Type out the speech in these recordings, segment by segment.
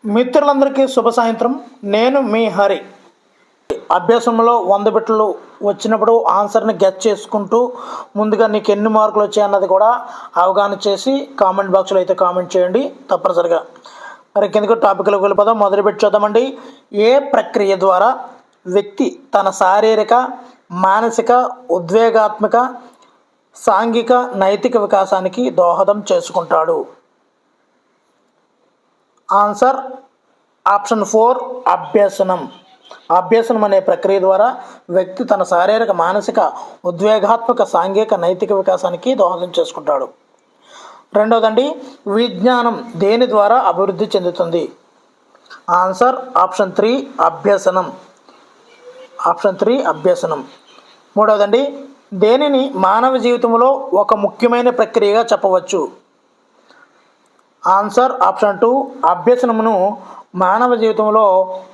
మిత్రులందరికీ శుభ సాయంత్రం. నేను మీ హరి. అభ్యాసంలో 100 బిట్లు వచ్చినప్పుడు ఆన్సర్ని గెస్ చేసుకుంటూ ముందుగా నీకు ఎన్ని మార్కులు వచ్చాయన్నది కూడా అవగాహన చేసి కామెంట్ బాక్స్లో అయితే కామెంట్ చేయండి తప్పనిసరిగా. మరి కిందకు టాపిక్లోకి వెళ్ళిపోదాం. మొదలు పెట్టి చూద్దామండి. ఏ ప్రక్రియ ద్వారా వ్యక్తి తన శారీరక, మానసిక, ఉద్వేగాత్మక, సాంఘిక, నైతిక వికాసానికి దోహదం చేసుకుంటాడు? ఆన్సర్ ఆప్షన్ 4 అభ్యసనం. అభ్యసనం అనే ప్రక్రియ ద్వారా వ్యక్తి తన శారీరక, మానసిక, ఉద్వేగాత్మక, సాంఘిక, నైతిక వికాసానికి దోహదం చేసుకుంటాడు. రెండవదండి, విజ్ఞానం దేని ద్వారా అభివృద్ధి చెందుతుంది? ఆన్సర్ ఆప్షన్ 3 అభ్యసనం. ఆప్షన్ 3 అభ్యసనం. మూడవదండి, దేనిని మానవ జీవితంలో ఒక ముఖ్యమైన ప్రక్రియగా చెప్పవచ్చు? ఆన్సర్ ఆప్షన్ 2 అభ్యసనమును మానవ జీవితంలో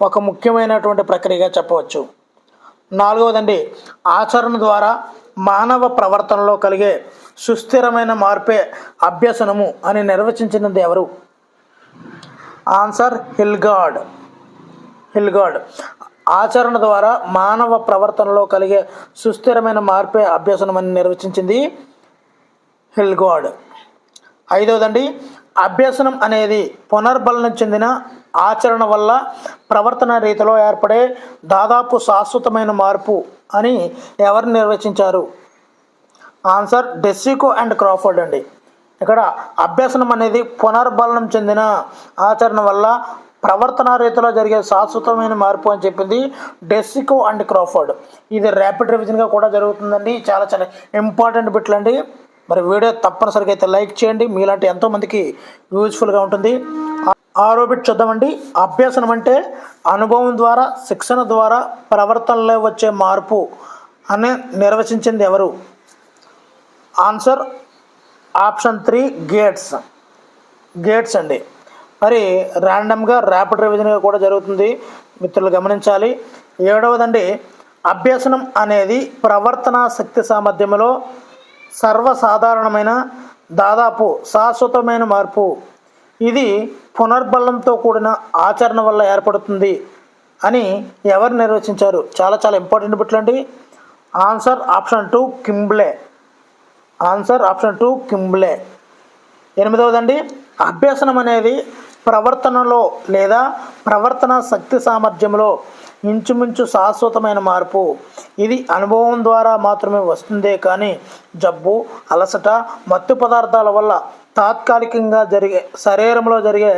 ఒక ముఖ్యమైనటువంటి ప్రక్రియగా చెప్పవచ్చు. నాలుగవదండి, ఆచరణ ద్వారా మానవ ప్రవర్తనలో కలిగే సుస్థిరమైన మార్పే అభ్యసనము అని నిర్వచించినది ఎవరు? Answer Hilgard. ఆచరణ ద్వారా మానవ ప్రవర్తనలో కలిగే సుస్థిరమైన మార్పే అభ్యసనం అని నిర్వచించింది హిల్గార్డ్. ఐదవదండి, అభ్యసనం అనేది పునర్బలనం చెందిన ఆచరణ వల్ల ప్రవర్తన రీతిలో ఏర్పడే దాదాపు శాశ్వతమైన మార్పు అని ఎవరు నిర్వచించారు? ఆన్సర్ డెసికో అండ్ క్రాఫర్డ్ అండి. ఇక్కడ అభ్యసనం అనేది పునర్బలనం చెందిన ఆచరణ వల్ల ప్రవర్తన రీతిలో జరిగే శాశ్వతమైన మార్పు అని చెప్పింది డెసికో అండ్ క్రాఫర్డ్. ఇది ర్యాపిడ్ రివిజన్గా కూడా జరుగుతుందండి. చాలా చాలా ఇంపార్టెంట్ బిట్లు అండి. మరి వీడియో తప్పనిసరిగా అయితే లైక్ చేయండి. మీలాంటి ఎంతోమందికి యూజ్ఫుల్గా ఉంటుంది. ఆరో బిట్ చూద్దామండి. అభ్యసనం అంటే అనుభవం ద్వారా, శిక్షణ ద్వారా ప్రవర్తనలో వచ్చే మార్పు అని నిర్వచించింది ఎవరు? ఆన్సర్ ఆప్షన్ 3 గేట్స్ అండి. మరి ర్యాండమ్గా ర్యాపిడ్ రివిజన్గా కూడా జరుగుతుంది, మిత్రులు గమనించాలి. ఏడవదండి, అభ్యసనం అనేది ప్రవర్తన శక్తి సామర్థ్యంలో సర్వసాధారణమైన, దాదాపు శాశ్వతమైన మార్పు. ఇది పునర్బలంతో కూడిన ఆచరణ వల్ల ఏర్పడుతుంది అని ఎవరు నిర్వచించారు? చాలా చాలా ఇంపార్టెంట్ బిట్లు అండి. Answer option 2 కింబ్లే. ఎనిమిదవదండి, అభ్యసనం అనేది ప్రవర్తనలో లేదా ప్రవర్తన శక్తి సామర్థ్యంలో ఇంచుమించు శాశ్వతమైన మార్పు. ఇది అనుభవం ద్వారా మాత్రమే వస్తుందే కానీ జబ్బు, అలసట, మత్తు పదార్థాల వల్ల తాత్కాలికంగా జరిగే శరీరంలో జరిగే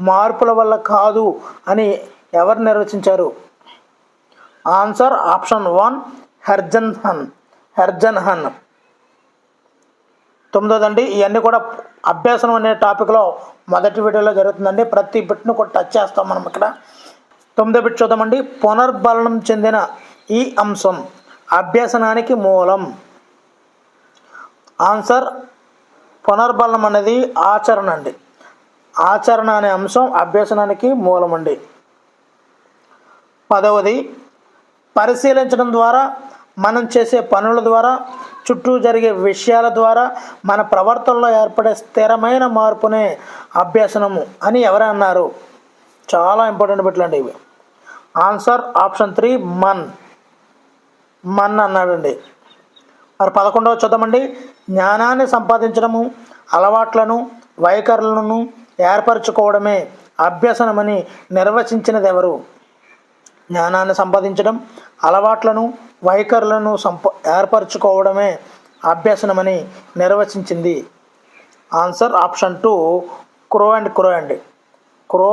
మార్పుల వల్ల కాదు అని ఎవరు నిర్వచించారు? Answer option 1 హెర్జన్హన్. తొమ్మిదోదండి, ఇవన్నీ కూడా అభ్యాసనం అనే టాపిక్లో మొదటి వీడియోలో జరుగుతుందండి. ప్రతి బిట్ను కూడా టచ్ చేస్తాం మనం ఇక్కడ. 9వ బిట్ చూద్దామండి. పునర్బలనం చెందిన ఈ అంశం అభ్యసనానికి మూలం. ఆన్సర్ పునర్బలనం అనేది ఆచరణ అండి. ఆచరణ అనే అంశం అభ్యసనానికి మూలం అండి. 10వది, పరిశీలించడం ద్వారా, మనం చేసే పనుల ద్వారా, చుట్టూ జరిగే విషయాల ద్వారా మన ప్రవర్తనలో ఏర్పడే స్థిరమైన మార్పునే అభ్యసనము అని ఎవరు అన్నారు? చాలా ఇంపార్టెంట్ బిట్లండి ఇవి. ఆన్సర్ ఆప్షన్ 3 మన్ అన్నాడండి. మరి 11వ చూద్దామండి. జ్ఞానాన్ని సంపాదించడము, అలవాట్లను, వైఖరులను ఏర్పరచుకోవడమే అభ్యసనమని నిర్వచించినది ఎవరు? జ్ఞానాన్ని సంపాదించడం, అలవాట్లను, వైఖరులను ఏర్పరచుకోవడమే అభ్యసనమని నిర్వచించింది. ఆన్సర్ ఆప్షన్ 2 క్రో అండి. క్రో.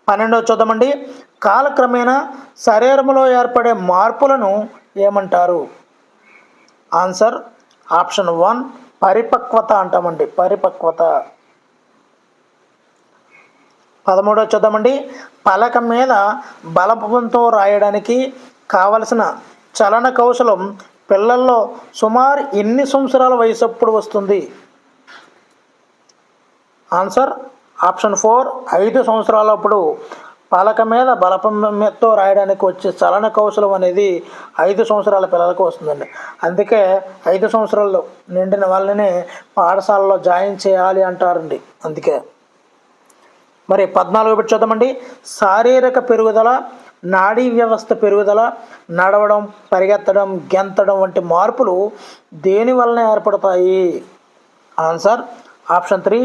12వ చూద్దామండి. కాలక్రమేణా శరీరంలో ఏర్పడే మార్పులను ఏమంటారు? ఆన్సర్ ఆప్షన్ 1 పరిపక్వత అంటామండి. 13వ చూద్దామండి. పలక మీద బలపంతో రాయడానికి కావలసిన చలన కౌశలం పిల్లల్లో సుమారు ఎన్ని సంవత్సరాల వయసప్పుడు వస్తుంది? ఆన్సర్ ఆప్షన్ 4 5 సంవత్సరాలప్పుడు పలక మీద బలపంతో రాయడానికి వచ్చే చలన కౌశలం అనేది 5 సంవత్సరాల పిల్లలకు వస్తుందండి. అందుకే 5 సంవత్సరాలు నిండిన వాళ్ళని పాఠశాలలో జాయిన్ చేయాలి అంటారండి. అందుకే మరి 14 బిట్ చూద్దామండి. శారీరక పెరుగుదల, నాడీ వ్యవస్థ పెరుగుదల, నడవడం, పరిగెత్తడం, గెంతడం వంటి మార్పులు దేని వలన ఏర్పడతాయి? ఆన్సర్ ఆప్షన్ 3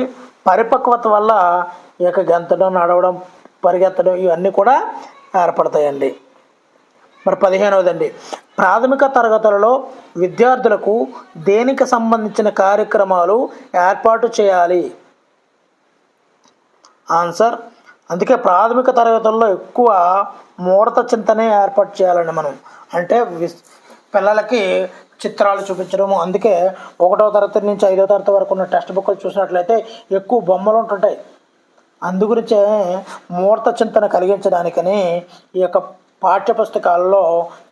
పరిపక్వత వల్ల ఈ యొక్క గెంతడం, నడవడం, పరిగెత్తడం ఇవన్నీ కూడా ఏర్పడతాయండి. మరి 15వదండి, ప్రాథమిక తరగతులలో విద్యార్థులకు దేనికి సంబంధించిన కార్యక్రమాలు ఏర్పాటు చేయాలి? ఆన్సర్ అందుకే ప్రాథమిక తరగతుల్లో ఎక్కువ ముహూర్త చింతనే ఏర్పాటు చేయాలండి మనం. అంటే పిల్లలకి చిత్రాలు చూపించడము. అందుకే 1వ తరగతి నుంచి 5వ తరగతి వరకు ఉన్న టెక్స్ట్ బుక్లు చూసినట్లయితే ఎక్కువ బొమ్మలు ఉంటుంటాయి. అందుగురించే ముహూర్త చింతన కలిగించడానికని ఈ యొక్క పాఠ్యపుస్తకాల్లో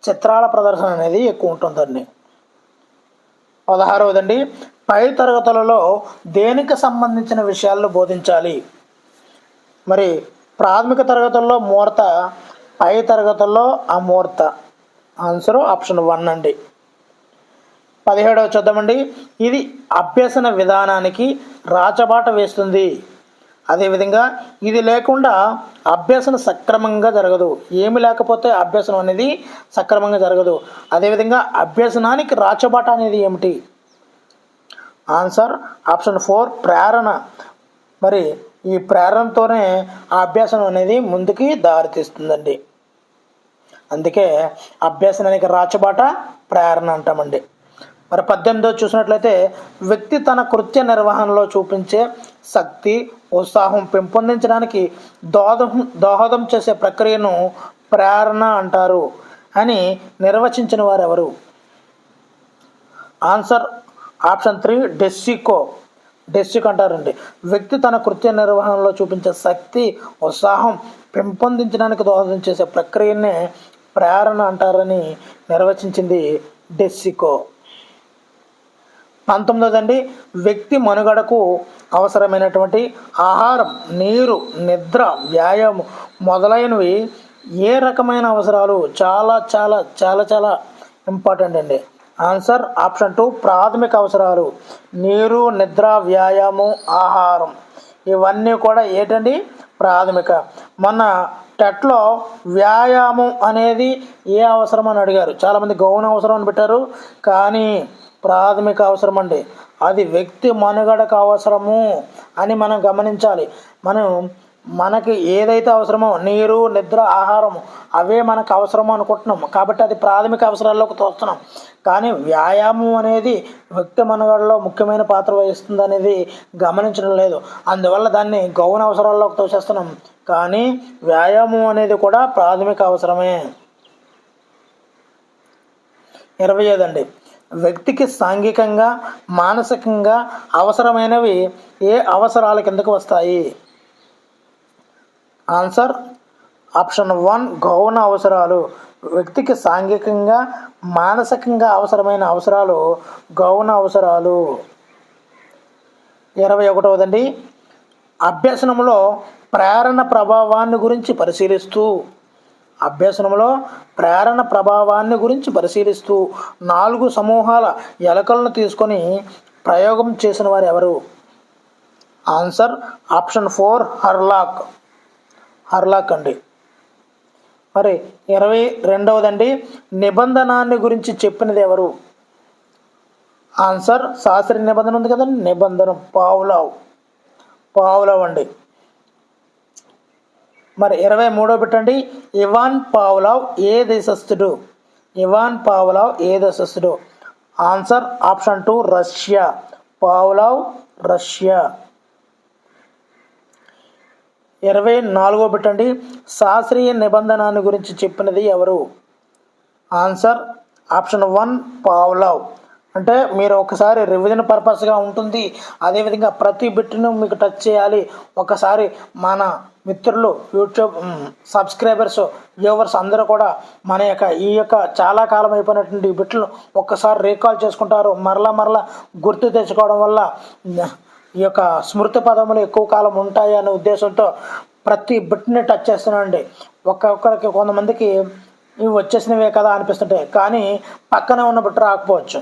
చిత్రాల ప్రదర్శన అనేది ఎక్కువ ఉంటుందండి. 16వదండి, పై తరగతులలో దేనికి సంబంధించిన విషయాలను బోధించాలి? మరి ప్రాథమిక తరగతుల్లో ముహూర్త, పై తరగతుల్లో అమూర్త. ఆన్సరు ఆప్షన్ 1 అండి. 17వ చూద్దామండి. ఇది అభ్యసన విధానానికి రాచబాట వేస్తుంది. అదేవిధంగా ఇది లేకుండా అభ్యసన సక్రమంగా జరగదు. ఏమి లేకపోతే అభ్యసనం అనేది సక్రమంగా జరగదు. అదేవిధంగా అభ్యసనానికి రాచబాట అనేది ఏమిటి? ఆన్సర్ ఆప్షన్ 4 ప్రేరణ. మరి ఈ ప్రేరణతోనే ఆ అభ్యాసనం అనేది ముందుకి దారితీస్తుందండి. అందుకే అభ్యాసనానికి రాచబాట ప్రేరణ అంటామండి. మరి 18వ చూసినట్లయితే వ్యక్తి తన కృత్య నిర్వహణలో చూపించే శక్తి, ఉత్సాహం పెంపొందించడానికి దోహదం చేసే ప్రక్రియను ప్రేరణ అంటారు అని నిర్వచించిన వారు ఎవరు? ఆన్సర్ ఆప్షన్ 3 డెస్సిక్ అంటారండి. వ్యక్తి తన కృత్య నిర్వహణలో చూపించే శక్తి, ఉత్సాహం పెంపొందించడానికి దోహదం చేసే ప్రక్రియనే ప్రేరణ అంటారని నిర్వచించింది డెస్సికో. 19వదండి, వ్యక్తి మనుగడకు అవసరమైనటువంటి ఆహారం, నీరు, నిద్ర, వ్యాయామం మొదలైనవి ఏ రకమైన అవసరాలు? చాలా చాలా చాలా చాలా ఇంపార్టెంట్ అండి. ఆన్సర్ ఆప్షన్ 2 ప్రాథమిక అవసరాలు. నీరు, నిద్ర, వ్యాయామం, ఆహారం ఇవన్నీ కూడా ఏంటండి? ప్రాథమిక. మొన్న టెట్లో వ్యాయామం అనేది ఏ అవసరం అని అడిగారు. చాలామంది గౌణ అవసరం అని పెట్టారు, కానీ ప్రాథమిక అవసరం అండి. అది వ్యక్తి మనుగడకు అవసరము అని మనం గమనించాలి. మనకి ఏదైతే అవసరమో నీరు, నిద్ర, ఆహారం అవే మనకు అవసరమో అనుకుంటున్నాం, కాబట్టి అది ప్రాథమిక అవసరాల్లోకి తోస్తున్నాం. కానీ వ్యాయామం అనేది వ్యక్తి మనుగడలో ముఖ్యమైన పాత్ర వహిస్తుంది అనేది గమనించడం లేదు. అందువల్ల దాన్ని గౌణ అవసరాల్లోకి తోసేస్తున్నాం. కానీ వ్యాయామం అనేది కూడా ప్రాథమిక అవసరమే. 25 వ్యక్తికి సాంఘికంగా, మానసికంగా అవసరమైనవి ఏ అవసరాల కిందకు వస్తాయి? ఆన్సర్ ఆప్షన్ 1 గౌణ అవసరాలు. వ్యక్తికి సాంఘికంగా, మానసికంగా అవసరమైన అవసరాలు గౌణ అవసరాలు. 21వదండి, అభ్యసనంలో ప్రేరణ ప్రభావాన్ని గురించి పరిశీలిస్తూ 4 సమూహాల ఎలకలను తీసుకొని ప్రయోగం చేసిన వారు ఎవరు? ఆన్సర్ ఆప్షన్ 4 హర్లాక్ అండి. మరి 22వదండి, నిబంధనాన్ని గురించి చెప్పినది ఎవరు? ఆన్సర్ శాస్త్రీయ నిబంధన ఉంది కదండి, నిబంధన పావ్లావ్ అండి. మరి 23వ పెట్టండి, ఇవాన్ పావ్లావ్ ఏ దేశస్థుడు? Answer option 2 Russia. Pavlov Russia. 24వ పెట్టండి, శాస్త్రీయ నిబంధనాన్ని గురించి చెప్పినది ఎవరు? Answer option 1 Pavlov. అంటే మీరు ఒకసారి రివిజన్ పర్పస్గా ఉంటుంది. అదేవిధంగా ప్రతి బిట్ను మీకు టచ్ చేయాలి. ఒకసారి మన మిత్రులు, యూట్యూబ్ సబ్స్క్రైబర్స్, వ్యూవర్స్ అందరూ కూడా ఈ యొక్క చాలా కాలం అయిపోయినటువంటి బిట్లు ఒక్కసారి రీకాల్ చేసుకుంటారు. మరలా గుర్తు తెచ్చుకోవడం వల్ల ఈ యొక్క స్మృతి పదములు ఎక్కువ కాలం ఉంటాయి అనే ఉద్దేశంతో ప్రతి బిట్ని టచ్ చేస్తున్నానండి. ఒక్కొక్కరికి కొంతమందికి ఇవి వచ్చేసినవే కదా అనిపిస్తుంటాయి, కానీ పక్కనే ఉన్న బిట్ రాకపోవచ్చు.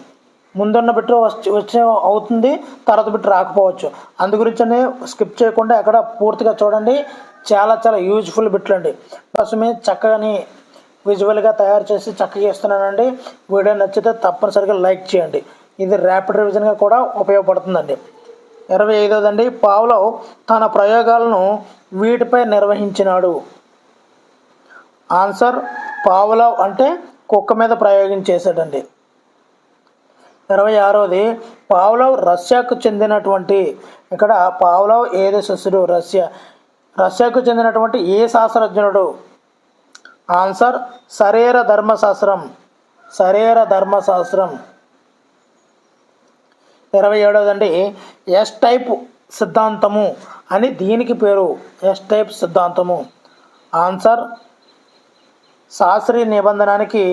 ముందున్న బిట్ వచ్చే అవుతుంది, తర్వాత బిట్ రాకపోవచ్చు. అందు గురించనే స్కిప్ చేయకుండా ఎక్కడ పూర్తిగా చూడండి. చాలా చాలా యూజ్ఫుల్ బిట్లు అండి. కోసమే చక్కగాని విజువల్గా తయారు చేసి చక్కగా ఇస్తున్నానండి. వీడియో నచ్చితే తప్పనిసరిగా లైక్ చేయండి. ఇది ర్యాపిడ్ రివిజన్గా కూడా ఉపయోగపడుతుందండి. 25దండి, పావ్లోవ్ తన ప్రయోగాలను వీటిపై నిర్వహించినాడు. ఆన్సర్ పావ్లోవ్ అంటే కుక్క మీద ప్రయోగం చేశాడండి. 26ది, పావ్లోవ్ రష్యాకు చెందినటువంటి, ఇక్కడ పావ్లోవ్ ఏ దేశస్థుడు? రష్యాకు చెందినటువంటి ఏ శాస్త్రజ్ఞుడు? ఆన్సర్ శరీర ధర్మశాస్త్రం. 27దండి, ఎస్ టైప్ సిద్ధాంతము అని దీనికి పేరు. ఎస్ టైప్ సిద్ధాంతము. ఆన్సర్ శాస్త్రీయ నిబంధనానికి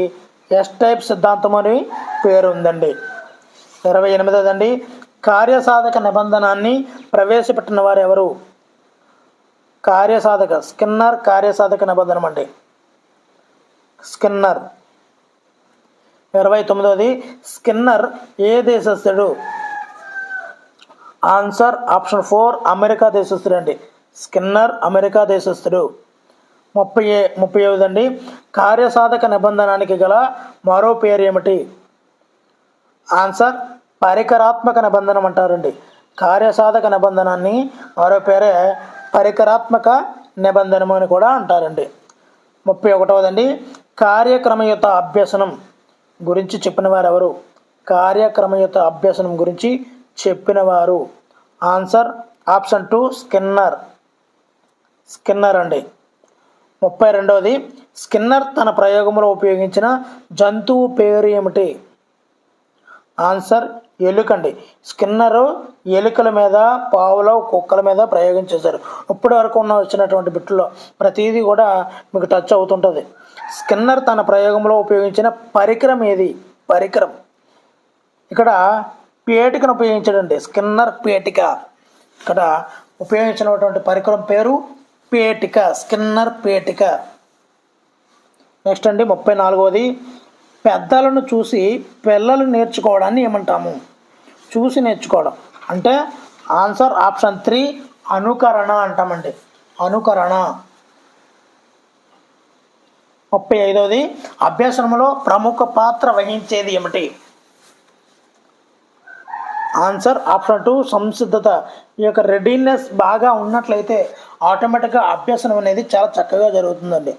ఎస్ టైప్ సిద్ధాంతం అని పేరు ఉందండి. 28దండి, కార్యసాధక నిబంధనాన్ని ప్రవేశపెట్టిన వారు ఎవరు? స్కిన్నర్ కార్యసాధక నిబంధన అండి. స్కిన్నర్. 29ది, స్కిన్నర్ ఏ దేశస్థుడు? ఆన్సర్ ఆప్షన్ 4 అమెరికా దేశస్థుడు అండి. Skinner America దేశస్థుడు. 35దండి, కార్యసాధక నిబంధనానికి గల మరో పేరు ఏమిటి? ఆన్సర్ పరికరాత్మక నిబంధన అంటారండి. కార్యసాధక నిబంధనాన్ని మరో పేరే పరికరాత్మక నిబంధనము అని కూడా అంటారండి. 31దండి, కార్యక్రమయుత అభ్యసనం గురించి చెప్పిన వారు ఎవరు? కార్యక్రమయుత అభ్యసనం గురించి చెప్పినవారు. ఆన్సర్ ఆప్షన్ 2 స్కిన్నర్ అండి. 32ది, స్కిన్నర్ తన ప్రయోగంలో ఉపయోగించిన జంతువు పేరు ఏమిటి? ఆన్సర్ ఎలుకండి. స్కిన్నరు ఎలుకల మీద, పావులోవ్ కుక్కల మీద ప్రయోగం చేశారు. ఇప్పటి వరకు వచ్చినటువంటి బిట్లో ప్రతిదీ కూడా మీకు టచ్ అవుతుంటుంది. స్కిన్నర్ తన ప్రయోగంలో ఉపయోగించిన పరికరం ఏది? ఇక్కడ పేటికను ఉపయోగించాడండి. స్కిన్నర్ పేటిక. ఇక్కడ ఉపయోగించినటువంటి పరికరం పేరు పేటిక. స్కిన్నర్ పేటిక. నెక్స్ట్ అండి 34ది, పెద్దలను చూసి పిల్లలు నేర్చుకోవడాన్ని ఏమంటాము? చూసి నేర్చుకోవడం అంటే ఆన్సర్ ఆప్షన్ 3 అనుకరణ అంటామండి. అనుకరణ. 35ది, అభ్యసనంలో ప్రముఖ పాత్ర వహించేది ఏమిటి? ఆన్సర్ ఆప్షన్ 2 సంసిద్ధత. ఈ యొక్క రెడీనెస్ బాగా ఉన్నట్లయితే ఆటోమేటిక్గా అభ్యసనం అనేది చాలా చక్కగా జరుగుతుందండి.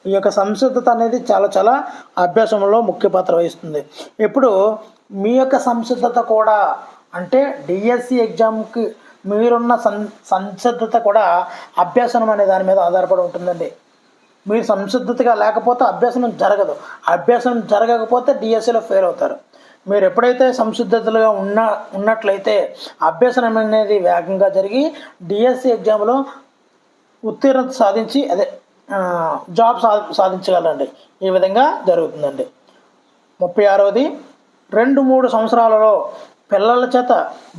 ఈ యొక్క సంసిద్ధత అనేది చాలా చాలా అభ్యాసంలో ముఖ్య పాత్ర వహిస్తుంది. ఇప్పుడు మీ యొక్క సంసిద్ధత కూడా అంటే డిఎస్సి ఎగ్జామ్కి మీరున్న సంసిద్ధత కూడా అభ్యాసనం అనే దాని మీద ఆధారపడి ఉంటుందండి. మీరు సంసిద్ధతగా లేకపోతే అభ్యాసనం జరగదు. అభ్యాసనం జరగకపోతే డిఎస్సిలో ఫెయిల్ అవుతారు. మీరు ఎప్పుడైతే సంసిద్ధతలుగా ఉన్నట్లయితే అభ్యాసనం అనేది వేగంగా జరిగి డిఎస్సి ఎగ్జామ్లో ఉత్తీర్ణత సాధించి జాబ్ సాధించగలరండి. ఈ విధంగా జరుగుతుందండి. 36ది, 2-3 సంవత్సరాలలో పిల్లల చేత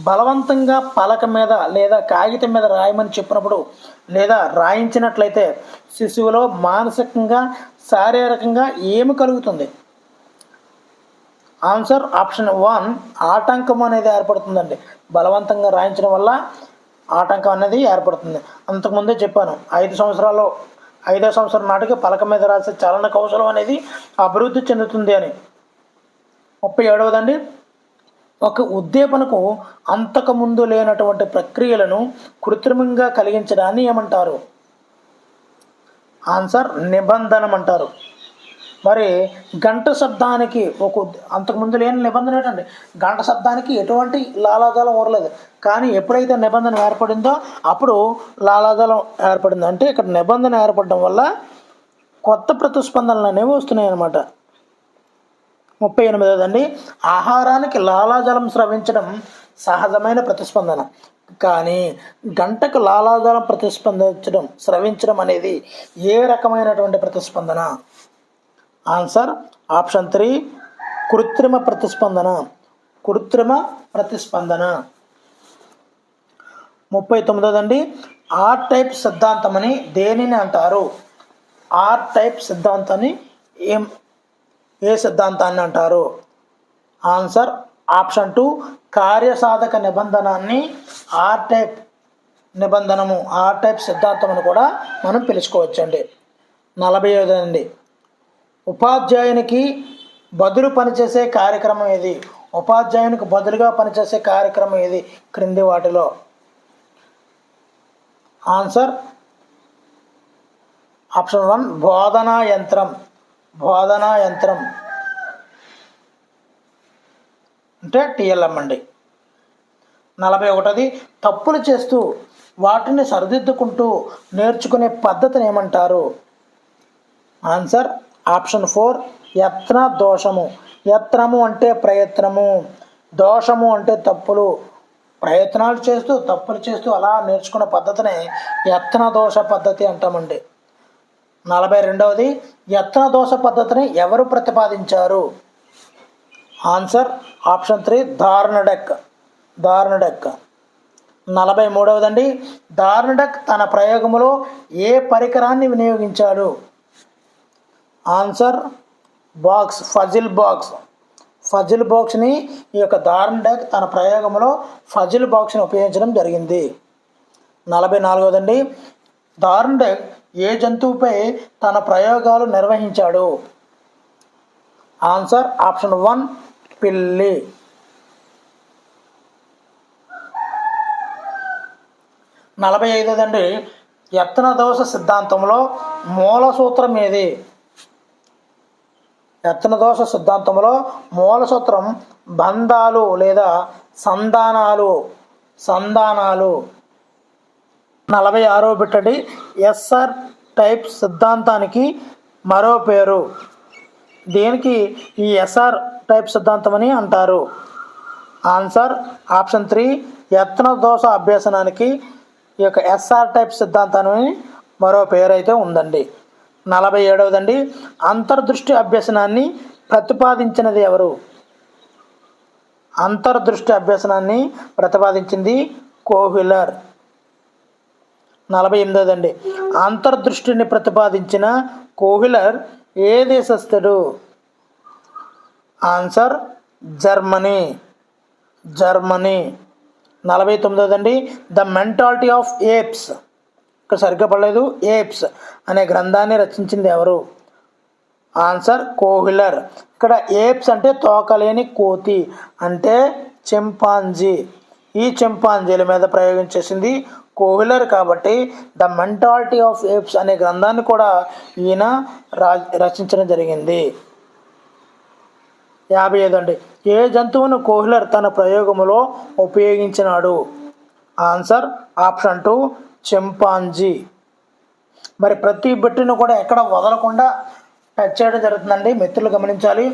బలవంతంగా పలక మీద లేదా కాగితం మీద రాయమని చెప్పినప్పుడు లేదా రాయించినట్లయితే శిశువులో మానసికంగా శారీరకంగా ఏమి కలుగుతుంది? ఆన్సర్ ఆప్షన్ 1 ఆటంకం అనేది ఏర్పడుతుందండి. బలవంతంగా రాయించడం వల్ల ఆటంకం అనేది ఏర్పడుతుంది. అంతకుముందే చెప్పాను, 5వ సంవత్సరం నాటికి పలక మీద రాసే చలన కౌశలం అనేది అభివృద్ధి చెందుతుంది అని. 37దండి, ఒక ఉద్దీపనకు అంతకుముందు లేనటువంటి ప్రక్రియలను కృత్రిమంగా కలిగించడాన్ని ఏమంటారు? ఆన్సర్ నిబంధనం అంటారు. మరి గంట శబ్దానికి అంతకుముందు లేని నిబంధన ఏంటండి? గంట శబ్దానికి ఎటువంటి లాలాజలం ఊరలేదు, కానీ ఎప్పుడైతే నిబంధన ఏర్పడిందో అప్పుడు లాలాజలం ఏర్పడింది. అంటే ఇక్కడ నిబంధన ఏర్పడడం వల్ల కొత్త ప్రతిస్పందనలు అనేవి వస్తున్నాయి అన్నమాట. 38దండి, ఆహారానికి లాలాజలం స్రవించడం సహజమైన ప్రతిస్పందన, కానీ గంటకు లాలాజలం స్రవించడం అనేది ఏ రకమైనటువంటి ప్రతిస్పందన? ఆన్సర్ ఆప్షన్ 3 కృత్రిమ ప్రతిస్పందన. 39దండి, ఆర్ టైప్ సిద్ధాంతం అని దేనిని అంటారు? ఆర్ టైప్ సిద్ధాంతాన్ని ఏ సిద్ధాంతాన్ని అంటారు? ఆన్సర్ ఆప్షన్ 2 కార్యసాధక నిబంధనాన్ని ఆర్ టైప్ నిబంధనము, ఆర్ టైప్ సిద్ధాంతం అని కూడా మనం పిలుచుకోవచ్చండి. 45 అండి, ఉపాధ్యాయునికి బదులు పనిచేసే కార్యక్రమం ఏది? ఉపాధ్యాయునికి బదులుగా పనిచేసే కార్యక్రమం ఏది క్రింది వాటిలో? ఆన్సర్ ఆప్షన్ 1 బోధనా యంత్రం. బోధనా యంత్రం అంటే టిఎల్ఎం అండి. 41 తప్పులు చేస్తూ వాటిని సరిదిద్దుకుంటూ నేర్చుకునే పద్ధతిని ఏమంటారు? ఆన్సర్ ఆప్షన్ 4 యత్న దోషము. యత్నము అంటే ప్రయత్నము, దోషము అంటే తప్పులు. ప్రయత్నాలు చేస్తూ తప్పులు చేస్తూ అలా నేర్చుకునే పద్ధతిని యత్న దోష పద్ధతి అంటామండి. 42 యత్న దోష పద్ధతిని ఎవరు ప్రతిపాదించారు? Answer option 3 దార్నడక్. దార్నడక్. 43 దార్నడక్ తన ప్రయోగంలో ఏ పరికరాన్ని వినియోగించాడు? Answer box, puzzle box. Puzzle బాక్స్ని ఈ యొక్క దార్నడక్ తన ప్రయోగంలో ఫజిల్ బాక్స్ని ఉపయోగించడం జరిగింది. 44 దార్నడక్ ఏ జంతువుపై తన ప్రయోగాలు నిర్వహించాడు? ఆన్సర్ ఆప్షన్ 1 పిల్లి. 45 యత్న దోష సిద్ధాంతంలో మూల సూత్రం ఏది? యత్న దోష సిద్ధాంతంలో మూల సూత్రం బంధాలు లేదా సంధానాలు. సంధానాలు. 46 ఎస్ఆర్ టైప్ సిద్ధాంతానికి మరో పేరు. దేనికి ఈ ఎస్ఆర్ టైప్ సిద్ధాంతం అని అంటారు? ఆన్సర్ ఆప్షన్ 3 యత్న దోష అభ్యసనానికి ఈ యొక్క ఎస్ఆర్ టైప్ సిద్ధాంతాన్ని మరో పేరు అయితే ఉందండి. 47 అంతర్దృష్టి అభ్యసనాన్ని ప్రతిపాదించినది ఎవరు? అంతర్దృష్టి అభ్యసనాన్ని ప్రతిపాదించింది కోహ్లర్. 48 అంతర్దృష్టిని ప్రతిపాదించిన కోహ్లర్ ఏ దేశస్థుడు? Answer Germany. Germany. 49 the mentality of apes. ఇక్కడ సరిగ్గా పడలేదు. ఏప్స్ అనే గ్రంథాన్ని రచించింది ఎవరు? Answer Kohler. ఇక్కడ ఏప్స్ అంటే తోకలేని కోతి అంటే చింపాంజీ. ఈ చింపాంజీల మీద ప్రయోగం చేసింది కోహ్లర్ కాబట్టి ద మెంటాలిటీ ఆఫ్ ఏప్స్ అనే గ్రంథాన్ని కూడా ఈయన రచించడం జరిగింది. 55 ఏ జంతువును కోహ్లర్ తన ప్రయోగంలో ఉపయోగించినాడు? Answer option 2 chimpanzee. మరి ప్రతి బిట్టును కూడా ఎక్కడ వదలకుండా టచ్ చేయడం జరుగుతుందండి, మిత్రులు గమనించాలి.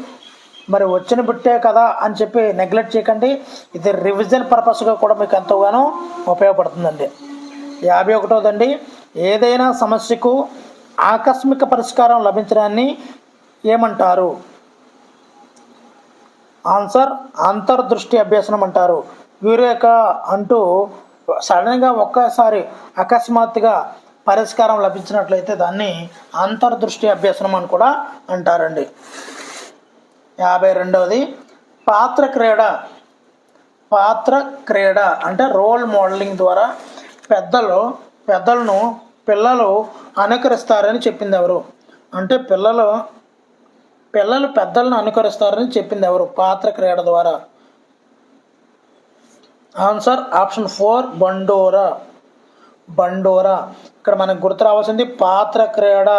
మరి వచ్చిన బిట్టే కదా అని చెప్పి నెగ్లెక్ట్ చేయకండి. ఇది రివిజన్ పర్పస్గా కూడా మీకు ఎంతగానో ఉపయోగపడుతుందండి. 51 ఏదైనా సమస్యకు ఆకస్మిక పరిష్కారం లభించడాన్ని ఏమంటారు? ఆన్సర్ అంతర్దృష్టి అభ్యసనం అంటారు. యూరేకా అంటూ సడన్గా ఒక్కసారి అకస్మాత్తుగా పరిష్కారం లభించినట్లయితే దాన్ని అంతర్దృష్టి అభ్యసనం అని కూడా అంటారండి. 52 పాత్ర క్రీడ. పాత్ర క్రీడ అంటే రోల్ మోడలింగ్ ద్వారా పెద్దలను పిల్లలు అనుకరిస్తారని చెప్పింది ఎవరు? అంటే పిల్లలు పెద్దలను అనుకరిస్తారని చెప్పింది ఎవరు పాత్ర క్రీడ ద్వారా? Answer option 4 బండోరా. బండోరా. ఇక్కడ మనకు గుర్తు రావాల్సింది పాత్ర క్రీడ,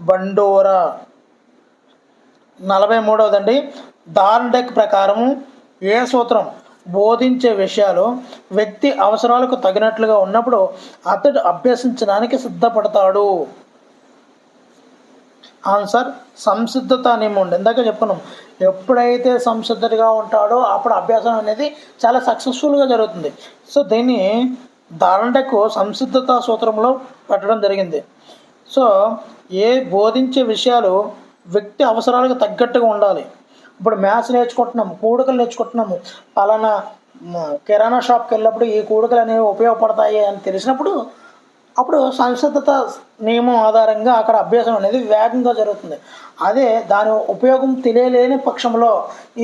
బండోరా. 43 దార్నడక్ ప్రకారం ఏ సూత్రం బోధించే విషయాలు వ్యక్తి అవసరాలకు తగినట్లుగా ఉన్నప్పుడు అతడు అభ్యసించడానికి సిద్ధపడతాడు? ఆన్సర్ సంసిద్ధత నియమం. ఇందాక చెప్పుకున్నాం, ఎప్పుడైతే సంసిద్ధతగా ఉంటాడో అప్పుడు అభ్యాసం అనేది చాలా సక్సెస్ఫుల్గా జరుగుతుంది. సో దీన్ని దార్నడక్ సంసిద్ధత సూత్రంలో పెట్టడం జరిగింది. సో బోధించే విషయాలు వ్యక్తి అవసరాలకు తగ్గట్టుగా ఉండాలి. ఇప్పుడు మ్యాథ్స్ నేర్చుకుంటున్నాము, కూడికలు నేర్చుకుంటున్నాము, పలానా కిరాణా షాప్కి వెళ్ళినప్పుడు ఈ కూడికలు అనేవి ఉపయోగపడతాయి అని తెలిసినప్పుడు అప్పుడు సంసిద్ధత నియమం ఆధారంగా అక్కడ అభ్యాసం అనేది వేగంగా జరుగుతుంది. అదే దాని ఉపయోగం తెలియలేని పక్షంలో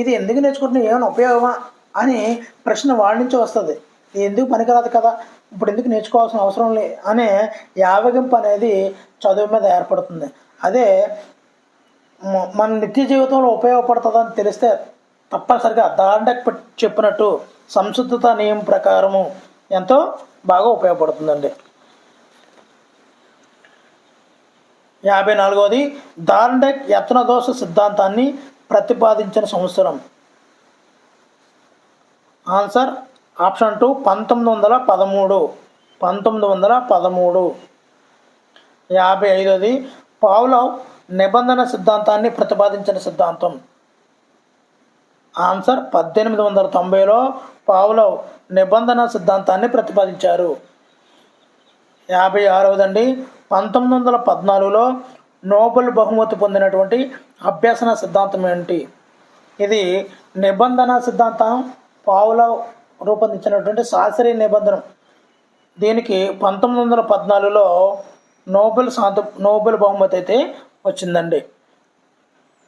ఇది ఎందుకు నేర్చుకుంటున్నా, ఏమైనా ఉపయోగమా అని ప్రశ్న వాళ్ళ నుంచి వస్తుంది. ఇది ఎందుకు పనికిరాదు కదా, ఇప్పుడు ఎందుకు నేర్చుకోవాల్సిన అవసరం లే అనే యావగింపు అనేది చదువు మీద ఏర్పడుతుంది. అదే మన నిత్య జీవితంలో ఉపయోగపడుతుందని తెలిస్తే తప్పనిసరిగా దాండక్ చెప్పినట్టు సంసిద్ధత నియమం ప్రకారము ఎంతో బాగా ఉపయోగపడుతుందండి. 54వది దాండక్ యత్నదోష సిద్ధాంతాన్ని ప్రతిపాదించిన సంవత్సరం. Answer option 2 1913. 1913. 55వది పావ్లోవ్ నిబంధన సిద్ధాంతాన్ని ప్రతిపాదించిన సిద్ధాంతం. ఆన్సర్ 1890లో పావ్లోవ్ నిబంధన సిద్ధాంతాన్ని ప్రతిపాదించారు. 56వదండి 1914లో నోబెల్ బహుమతి పొందినటువంటి అభ్యసన సిద్ధాంతం ఏంటి? ఇది నిబంధన సిద్ధాంతం పావ్లోవ్ రూపొందించినటువంటి శాస్త్రీయ నిబంధన. దీనికి 1914లో నోబెల్ బహుమతి అయితే వచ్చిందండి.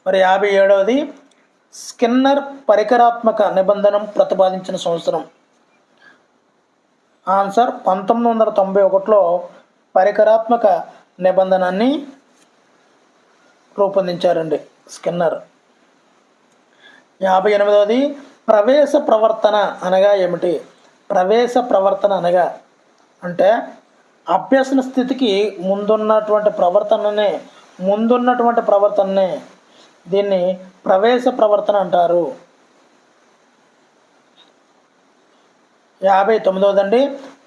మరి 57వది స్కిన్నర్ పరికరాత్మక నిబంధన ప్రతిపాదించిన సంవత్సరం. Answer 1991లో పరికరాత్మక నిబంధనని రూపొందించారండి Skinner. 58వది ప్రవేశ ప్రవర్తన అనగా ఏమిటి? ప్రవేశ ప్రవర్తన అనగా అంటే అభ్యసన స్థితికి ముందున్నటువంటి ప్రవర్తననే దీన్ని ప్రవేశ ప్రవర్తన అంటారు. 59వదండి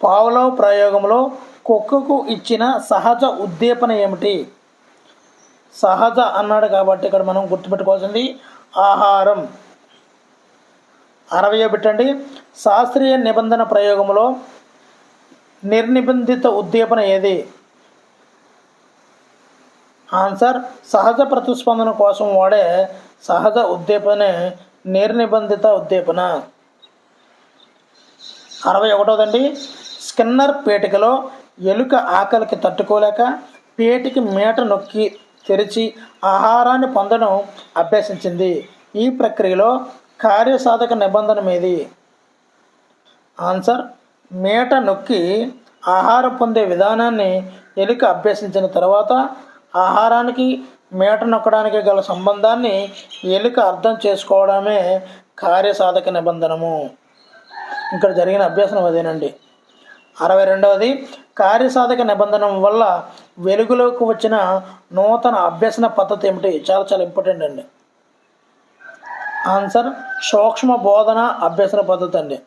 పావ్లోవ్ ప్రయోగంలో కుక్కకు ఇచ్చిన సహజ ఉద్దీపన ఏమిటి? సహజ అన్నాడు కాబట్టి ఇక్కడ మనం గుర్తుపెట్టుకోవాల్సింది ఆహారం. 60వ పెట్టండి శాస్త్రీయ నిబంధన ప్రయోగంలో నిర్నిబంధిత ఉద్దీపన ఏది? ఆన్సర్ సహజ ప్రతిస్పందన కోసం వాడే సహజ ఉద్దీపనే నిర్నిబంధిత ఉద్దీపన. 61వదండి స్కిన్నర్ పేటికలో ఎలుక ఆకలికి తట్టుకోలేక పేటికి మీట నొక్కి తెరిచి ఆహారాన్ని పొందడం అభ్యసించింది. ఈ ప్రక్రియలో కార్యసాధక నిబంధన ఏది? ఆన్సర్ మీట నొక్కి ఆహారం పొందే విధానాన్ని ఎలుక అభ్యసించిన తర్వాత ఆహారానికి మీట నొక్కడానికి గల సంబంధాన్ని ఎలుక అర్థం చేసుకోవడమే కార్యసాధక నిబంధనము. ఇక్కడ జరిగిన అభ్యాసం అదేనండి. 62వది కార్యసాధక నిబంధన వల్ల వెలుగులోకి వచ్చిన నూతన అభ్యసన పద్ధతి ఏమిటి? చాలా చాలా ఇంపార్టెంట్ అండి. ఆన్సర్ సూక్ష్మ బోధన అభ్యసన పద్ధతి అండి.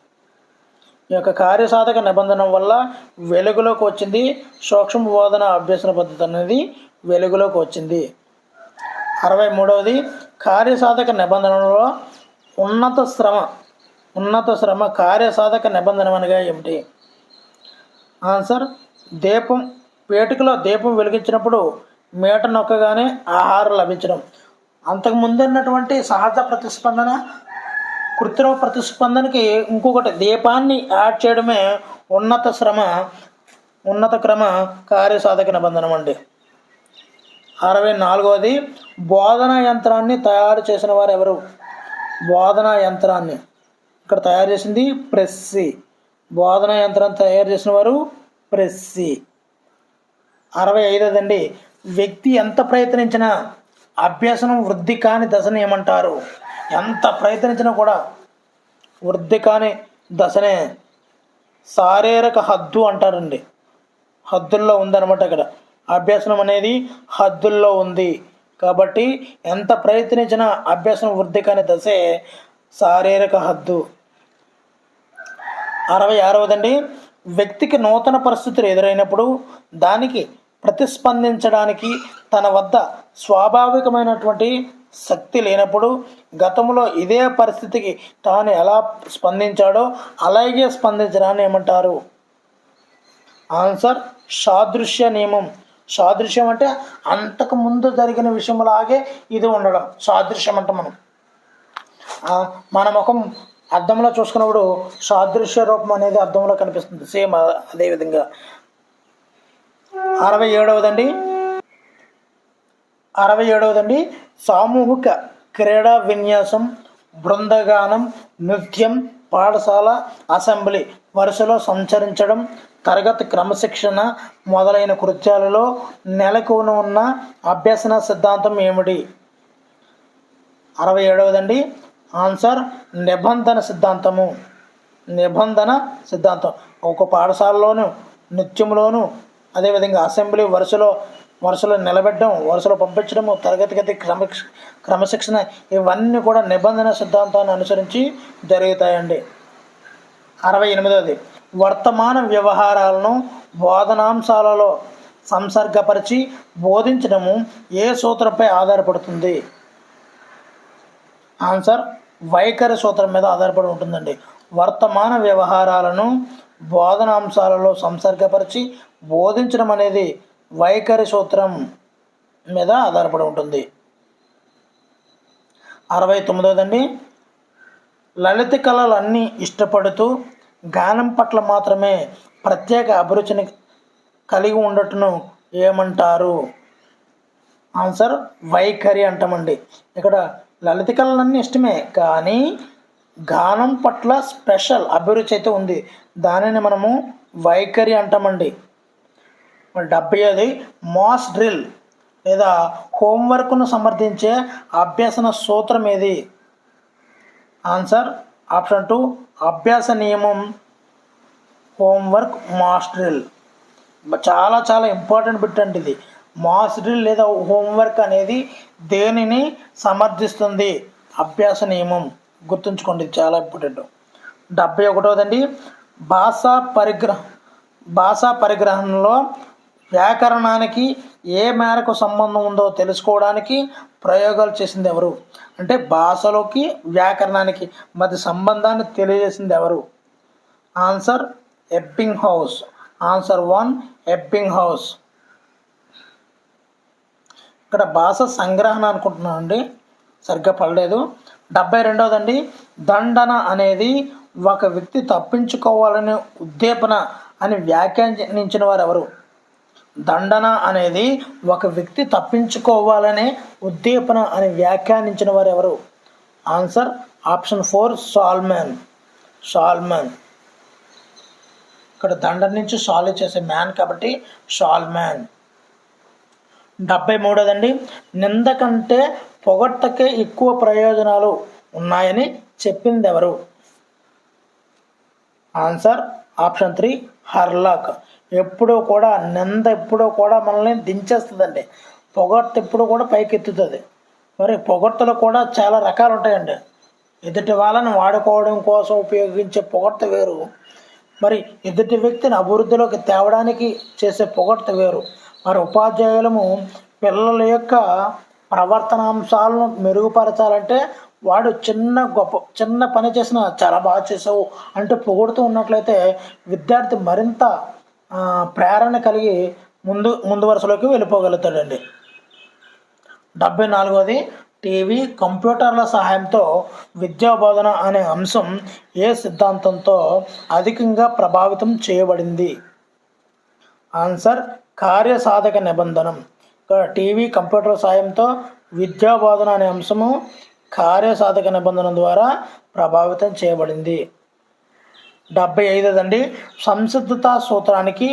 ఈ యొక్క కార్యసాధక నిబంధన వల్ల వెలుగులోకి వచ్చింది సూక్ష్మ బోధన అభ్యసన పద్ధతి అనేది వెలుగులోకి వచ్చింది. 63వది కార్యసాధక నిబంధనలో ఉన్నత శ్రమ కార్యసాధక నిబంధన అనగా ఏమిటి? ఆన్సర్ పేటికలో దీపం వెలిగించినప్పుడు మీట నొక్కగానే ఆహారం లభించడం. అంతకు ముందున్నటువంటి సహజ ప్రతిస్పందన కృత్రిమ ప్రతిస్పందనకి ఇంకొకటి దీపాన్ని యాడ్ చేయడమే ఉన్నత క్రమ కార్యసాధక నిబంధన అండి. 64వది బోధనా యంత్రాన్ని తయారు చేసిన వారు ఎవరు? బోధనా యంత్రాన్ని ఇక్కడ తయారు చేసింది ప్రెస్సీ. బోధనా యంత్రాన్ని తయారు చేసిన వారు ప్రెస్సీ. 65వదండి వ్యక్తి ఎంత ప్రయత్నించినా అభ్యసనం వృద్ధి కాని దశని ఏమంటారు? ఎంత ప్రయత్నించినా కూడా వృద్ధి కాని దశనే శారీరక హద్దు అంటారండి. హద్దుల్లో ఉందన్నమాట. ఇక్కడ అభ్యసనం అనేది హద్దుల్లో ఉంది కాబట్టి ఎంత ప్రయత్నించినా అభ్యసనం వృద్ధి కాని దశే శారీరక హద్దు. 66వదండి వ్యక్తికి నూతన పరిస్థితులు ఎదురైనప్పుడు దానికి ప్రతిస్పందించడానికి తన వద్ద స్వాభావికమైనటువంటి శక్తి లేనప్పుడు గతంలో ఇదే పరిస్థితికి తాను ఎలా స్పందించాడో అలాగే స్పందించడాన్ని ఏమంటారు? ఆన్సర్ సాదృశ్య నియమం. సాదృశ్యం అంటే అంతకు ముందు జరిగిన విషయంలాగే ఇది ఉండడం సాదృశ్యం అంటే మన ముఖం అద్దంలో చూసుకున్నప్పుడు సాదృశ్య రూపం అనేది అద్దంలో కనిపిస్తుంది. సేమ్ అదేవిధంగా 67వదండి 67వదండి సామూహిక క్రీడా విన్యాసం, బృందగానం, నృత్యం, పాఠశాల అసెంబ్లీ వరుసలో సంచరించడం, తరగతి క్రమశిక్షణ మొదలైన కృత్యాలలో నెలకొని ఉన్న అభ్యసన సిద్ధాంతం ఏమిటి? 67వదండి ఆన్సర్ నిబంధన సిద్ధాంతము. నిబంధన సిద్ధాంతం ఒక పాఠశాలలోను, నృత్యంలోను, అదేవిధంగా అసెంబ్లీ వరుసలో నిలబెట్టడం, వరుసలో పంపించడము, తరగతి గది క్రమశిక్షణ ఇవన్నీ కూడా నిబంధన సిద్ధాంతాన్ని అనుసరించి జరుగుతాయండి. 68వది వర్తమాన వ్యవహారాలను బోధనాంశాలలో సంసర్గపరిచి బోధించడము ఏ సూత్రంపై ఆధారపడుతుంది? ఆన్సర్ వైఖరి సూత్రం మీద ఆధారపడి ఉంటుందండి. వర్తమాన వ్యవహారాలను బోధనాంశాలలో సంసర్గపరిచి బోధించడం అనేది వైఖరి సూత్రం మీద ఆధారపడి ఉంటుంది. 69వదండి లలిత కళలన్నీ ఇష్టపడుతూ గానం పట్ల మాత్రమే ప్రత్యేక అభిరుచిని కలిగి ఉండటను ఏమంటారు? ఆన్సర్ వైఖరి అంటామండి. ఇక్కడ లలిత కళలన్నీ ఇష్టమే కానీ గానం పట్ల స్పెషల్ అభిరుచి అయితే ఉంది, దానిని మనము వైఖరి అంటామండి. 70వది మాస్ డ్రిల్ లేదా హోంవర్క్ను సమర్థించే అభ్యసన సూత్రం ఏది? ఆన్సర్ ఆప్షన్ 2 అభ్యాస నియమం, హోంవర్క్, మాస్ డ్రిల్. చాలా చాలా ఇంపార్టెంట్ బిట్ అండి ఇది. మాస్ డ్రిల్ లేదా హోంవర్క్ అనేది దేనిని సమర్థిస్తుంది? అభ్యాస నియమం. గుర్తుంచుకోండి, చాలా ఇంపార్టెంట్. 71వదండి భాషా పరిగ్రహంలో వ్యాకరణానికి ఏ మేరకు సంబంధం ఉందో తెలుసుకోవడానికి ప్రయోగాలు చేసింది ఎవరు? అంటే భాషలోకి వ్యాకరణానికి మధ్య సంబంధాన్ని తెలియజేసింది ఎవరు? Answer Ebbinghaus. Answer 1 Ebbinghaus. ఇక్కడ భాష సంగ్రహణ అనుకుంటున్నాను అండి, సరిగ్గా పడలేదు. 72వదండి దండన అనేది ఒక వ్యక్తి తప్పించుకోవాలనే ఉద్దీపన అని వ్యాఖ్యానించిన వారు ఎవరు? దండన అనేది ఒక వ్యక్తి తప్పించుకోవాలనే ఉద్దీపన అని వ్యాఖ్యానించిన వారు ఎవరు? Answer option 4 Salmon. ఇక్కడ దండన నుంచి సాల్వ్ చేసే మ్యాన్ కాబట్టి సాల్మన్. 73వదండి నింద కంటే పొగడ్తకే ఎక్కువ ప్రయోజనాలు ఉన్నాయని చెప్పింది ఎవరు? Answer option 3 Hurlock. ఎప్పుడూ కూడా నింద ఎప్పుడూ కూడా మనల్ని దించేస్తుందండి, పొగడ్త ఎప్పుడూ కూడా పైకెత్తుతుంది. మరి పొగడ్తలు కూడా చాలా రకాలు ఉంటాయండి. ఎదుటి వాళ్ళని వాడుకోవడం కోసం ఉపయోగించే పొగడ్త వేరు, మరి ఎదుటి వ్యక్తిని అభివృద్ధిలోకి తేవడానికి చేసే పొగడ్త వేరు. మరి ఉపాధ్యాయులము పిల్లల యొక్క ప్రవర్తనాంశాలను మెరుగుపరచాలంటే వాడు చిన్న పని చేసినా చాలా బాగా చేసావు అంటే పొగుడుతూ ఉన్నట్లయితే విద్యార్థి మరింత ప్రేరణ కలిగి ముందు వరుసలోకి వెళ్ళిపోగలుగుతాడండి. 74వది టీవీ, కంప్యూటర్ల సహాయంతో విద్యాబోధన అనే అంశం ఏ సిద్ధాంతంతో అధికంగా ప్రభావితం చేయబడింది? ఆన్సర్ కార్యసాధక నిబంధనం. టీవీ, కంప్యూటర్ సహాయంతో విద్యాబోధన అనే అంశము కార్యసాధక నిబంధన ద్వారా ప్రభావితం చేయబడింది. 75వదండి సంసిద్ధతా సూత్రానికి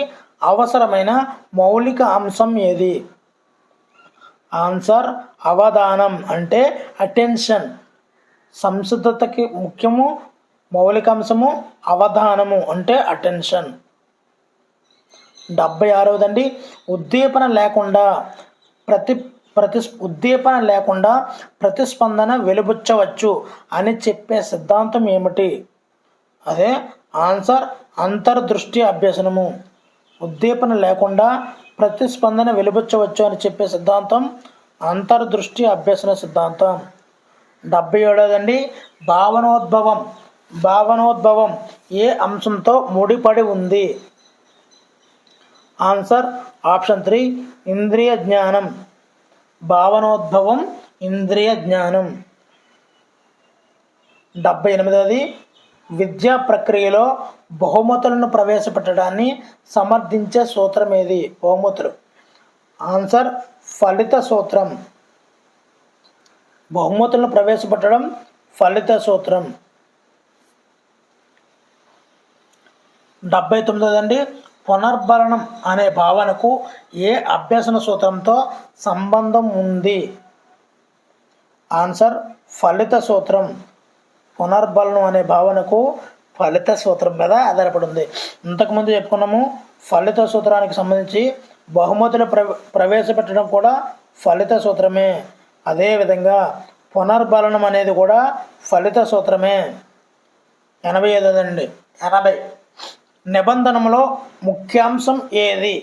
అవసరమైన మౌలిక అంశం ఏది? ఆన్సర్ అవధానం అంటే అటెన్షన్. సంసిద్ధతకి ముఖ్యము మౌలిక అంశము అవధానము అంటే అటెన్షన్. 76వదండి ఉద్దీపన లేకుండా ప్రతిస్పందన వెలుబుచ్చవచ్చు అని చెప్పే సిద్ధాంతం ఏమిటి? అదే ఆన్సర్ అంతర్దృష్టి అభ్యసనము. ఉద్దీపన లేకుండా ప్రతిస్పందన వెలుబుచ్చవచ్చు అని చెప్పే సిద్ధాంతం అంతర్దృష్టి అభ్యసన సిద్ధాంతం. 77వదండి భావనోద్భవం ఏ అంశంతో ముడిపడి ఉంది? ఆన్సర్ ఆప్షన్ 3 ఇంద్రియ జ్ఞానం. భావనోద్భవం ఇంద్రియ జ్ఞానం. 78వది విద్యా ప్రక్రియలో బహుమతులను ప్రవేశపెట్టడాన్ని సమర్థించే సూత్రం ఏది? బహుమతులు. ఆన్సర్ ఫలిత సూత్రం. బహుమతులను ప్రవేశపెట్టడం ఫలిత సూత్రం. 79 పునర్బలనం అనే భావనకు ఏ అభ్యసన సూత్రంతో సంబంధం ఉంది? ఆన్సర్ ఫలిత సూత్రం. పునర్బలనం అనే భావనకు ఫలిత సూత్రం మీద ఆధారపడి ఉంది. ఇంతకుముందు చెప్పుకున్నాము ఫలిత సూత్రానికి సంబంధించి బహుమతులు ప్రవేశపెట్టడం కూడా ఫలిత సూత్రమే. అదేవిధంగా పునర్బలనం అనేది కూడా ఫలిత సూత్రమే. 80 నిబంధనలో ముఖ్యాంశం ఏది?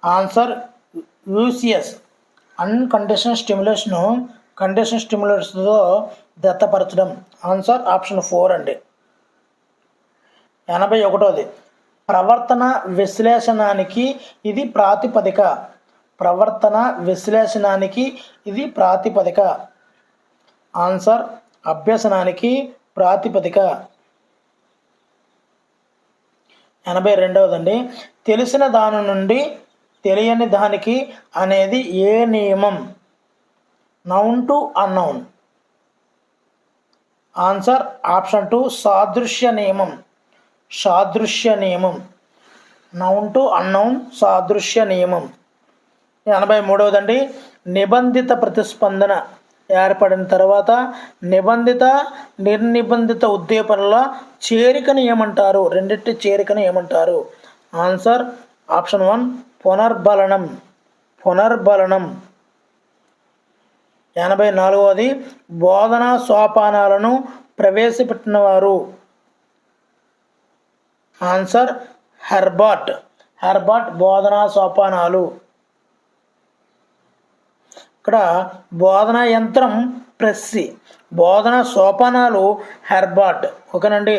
ఆన్సర్ యూసిఎస్ అన్కండిషనల్ స్టిమ్యులేషన్ను కండిషన్ స్టిమ్యులేషన్తో దత్తపరచడం. ఆన్సర్ ఆప్షన్ 4 అండి. 81 ప్రవర్తన విశ్లేషణానికి ఇది ప్రాతిపదిక. ప్రవర్తన విశ్లేషణానికి ఇది ప్రాతిపదిక. ఆన్సర్ అభ్యసనానికి ప్రాతిపదిక. 82 తెలిసిన దాని నుండి తెలియని దానికి అనేది ఏ నియమం? Noun to unknown. Answer option 2 సాదృశ్య నియమం. సాదృశ్య నియమం. నౌన్ టు అన్నౌన్ సాదృశ్య నియమం. 83 నిబంధిత ప్రతిస్పందన ఏర్పడిన తర్వాత నిబంధిత నిర్నిబంధిత ఉద్దీపనల చేరికను ఏమంటారు? రెండింటి చేరికను ఏమంటారు? Answer option 1 పునర్బలనం. పునర్బలనం. 84 బోధనా సోపానాలను ప్రవేశపెట్టినవారు? Answer Herbart. హెర్బర్ట్ బోధనా సోపానాలు. ఇక్కడ బోధనా యంత్రం ప్రెస్సి, బోధనా సోపానాలు హెర్బర్ట్. ఓకేనండి.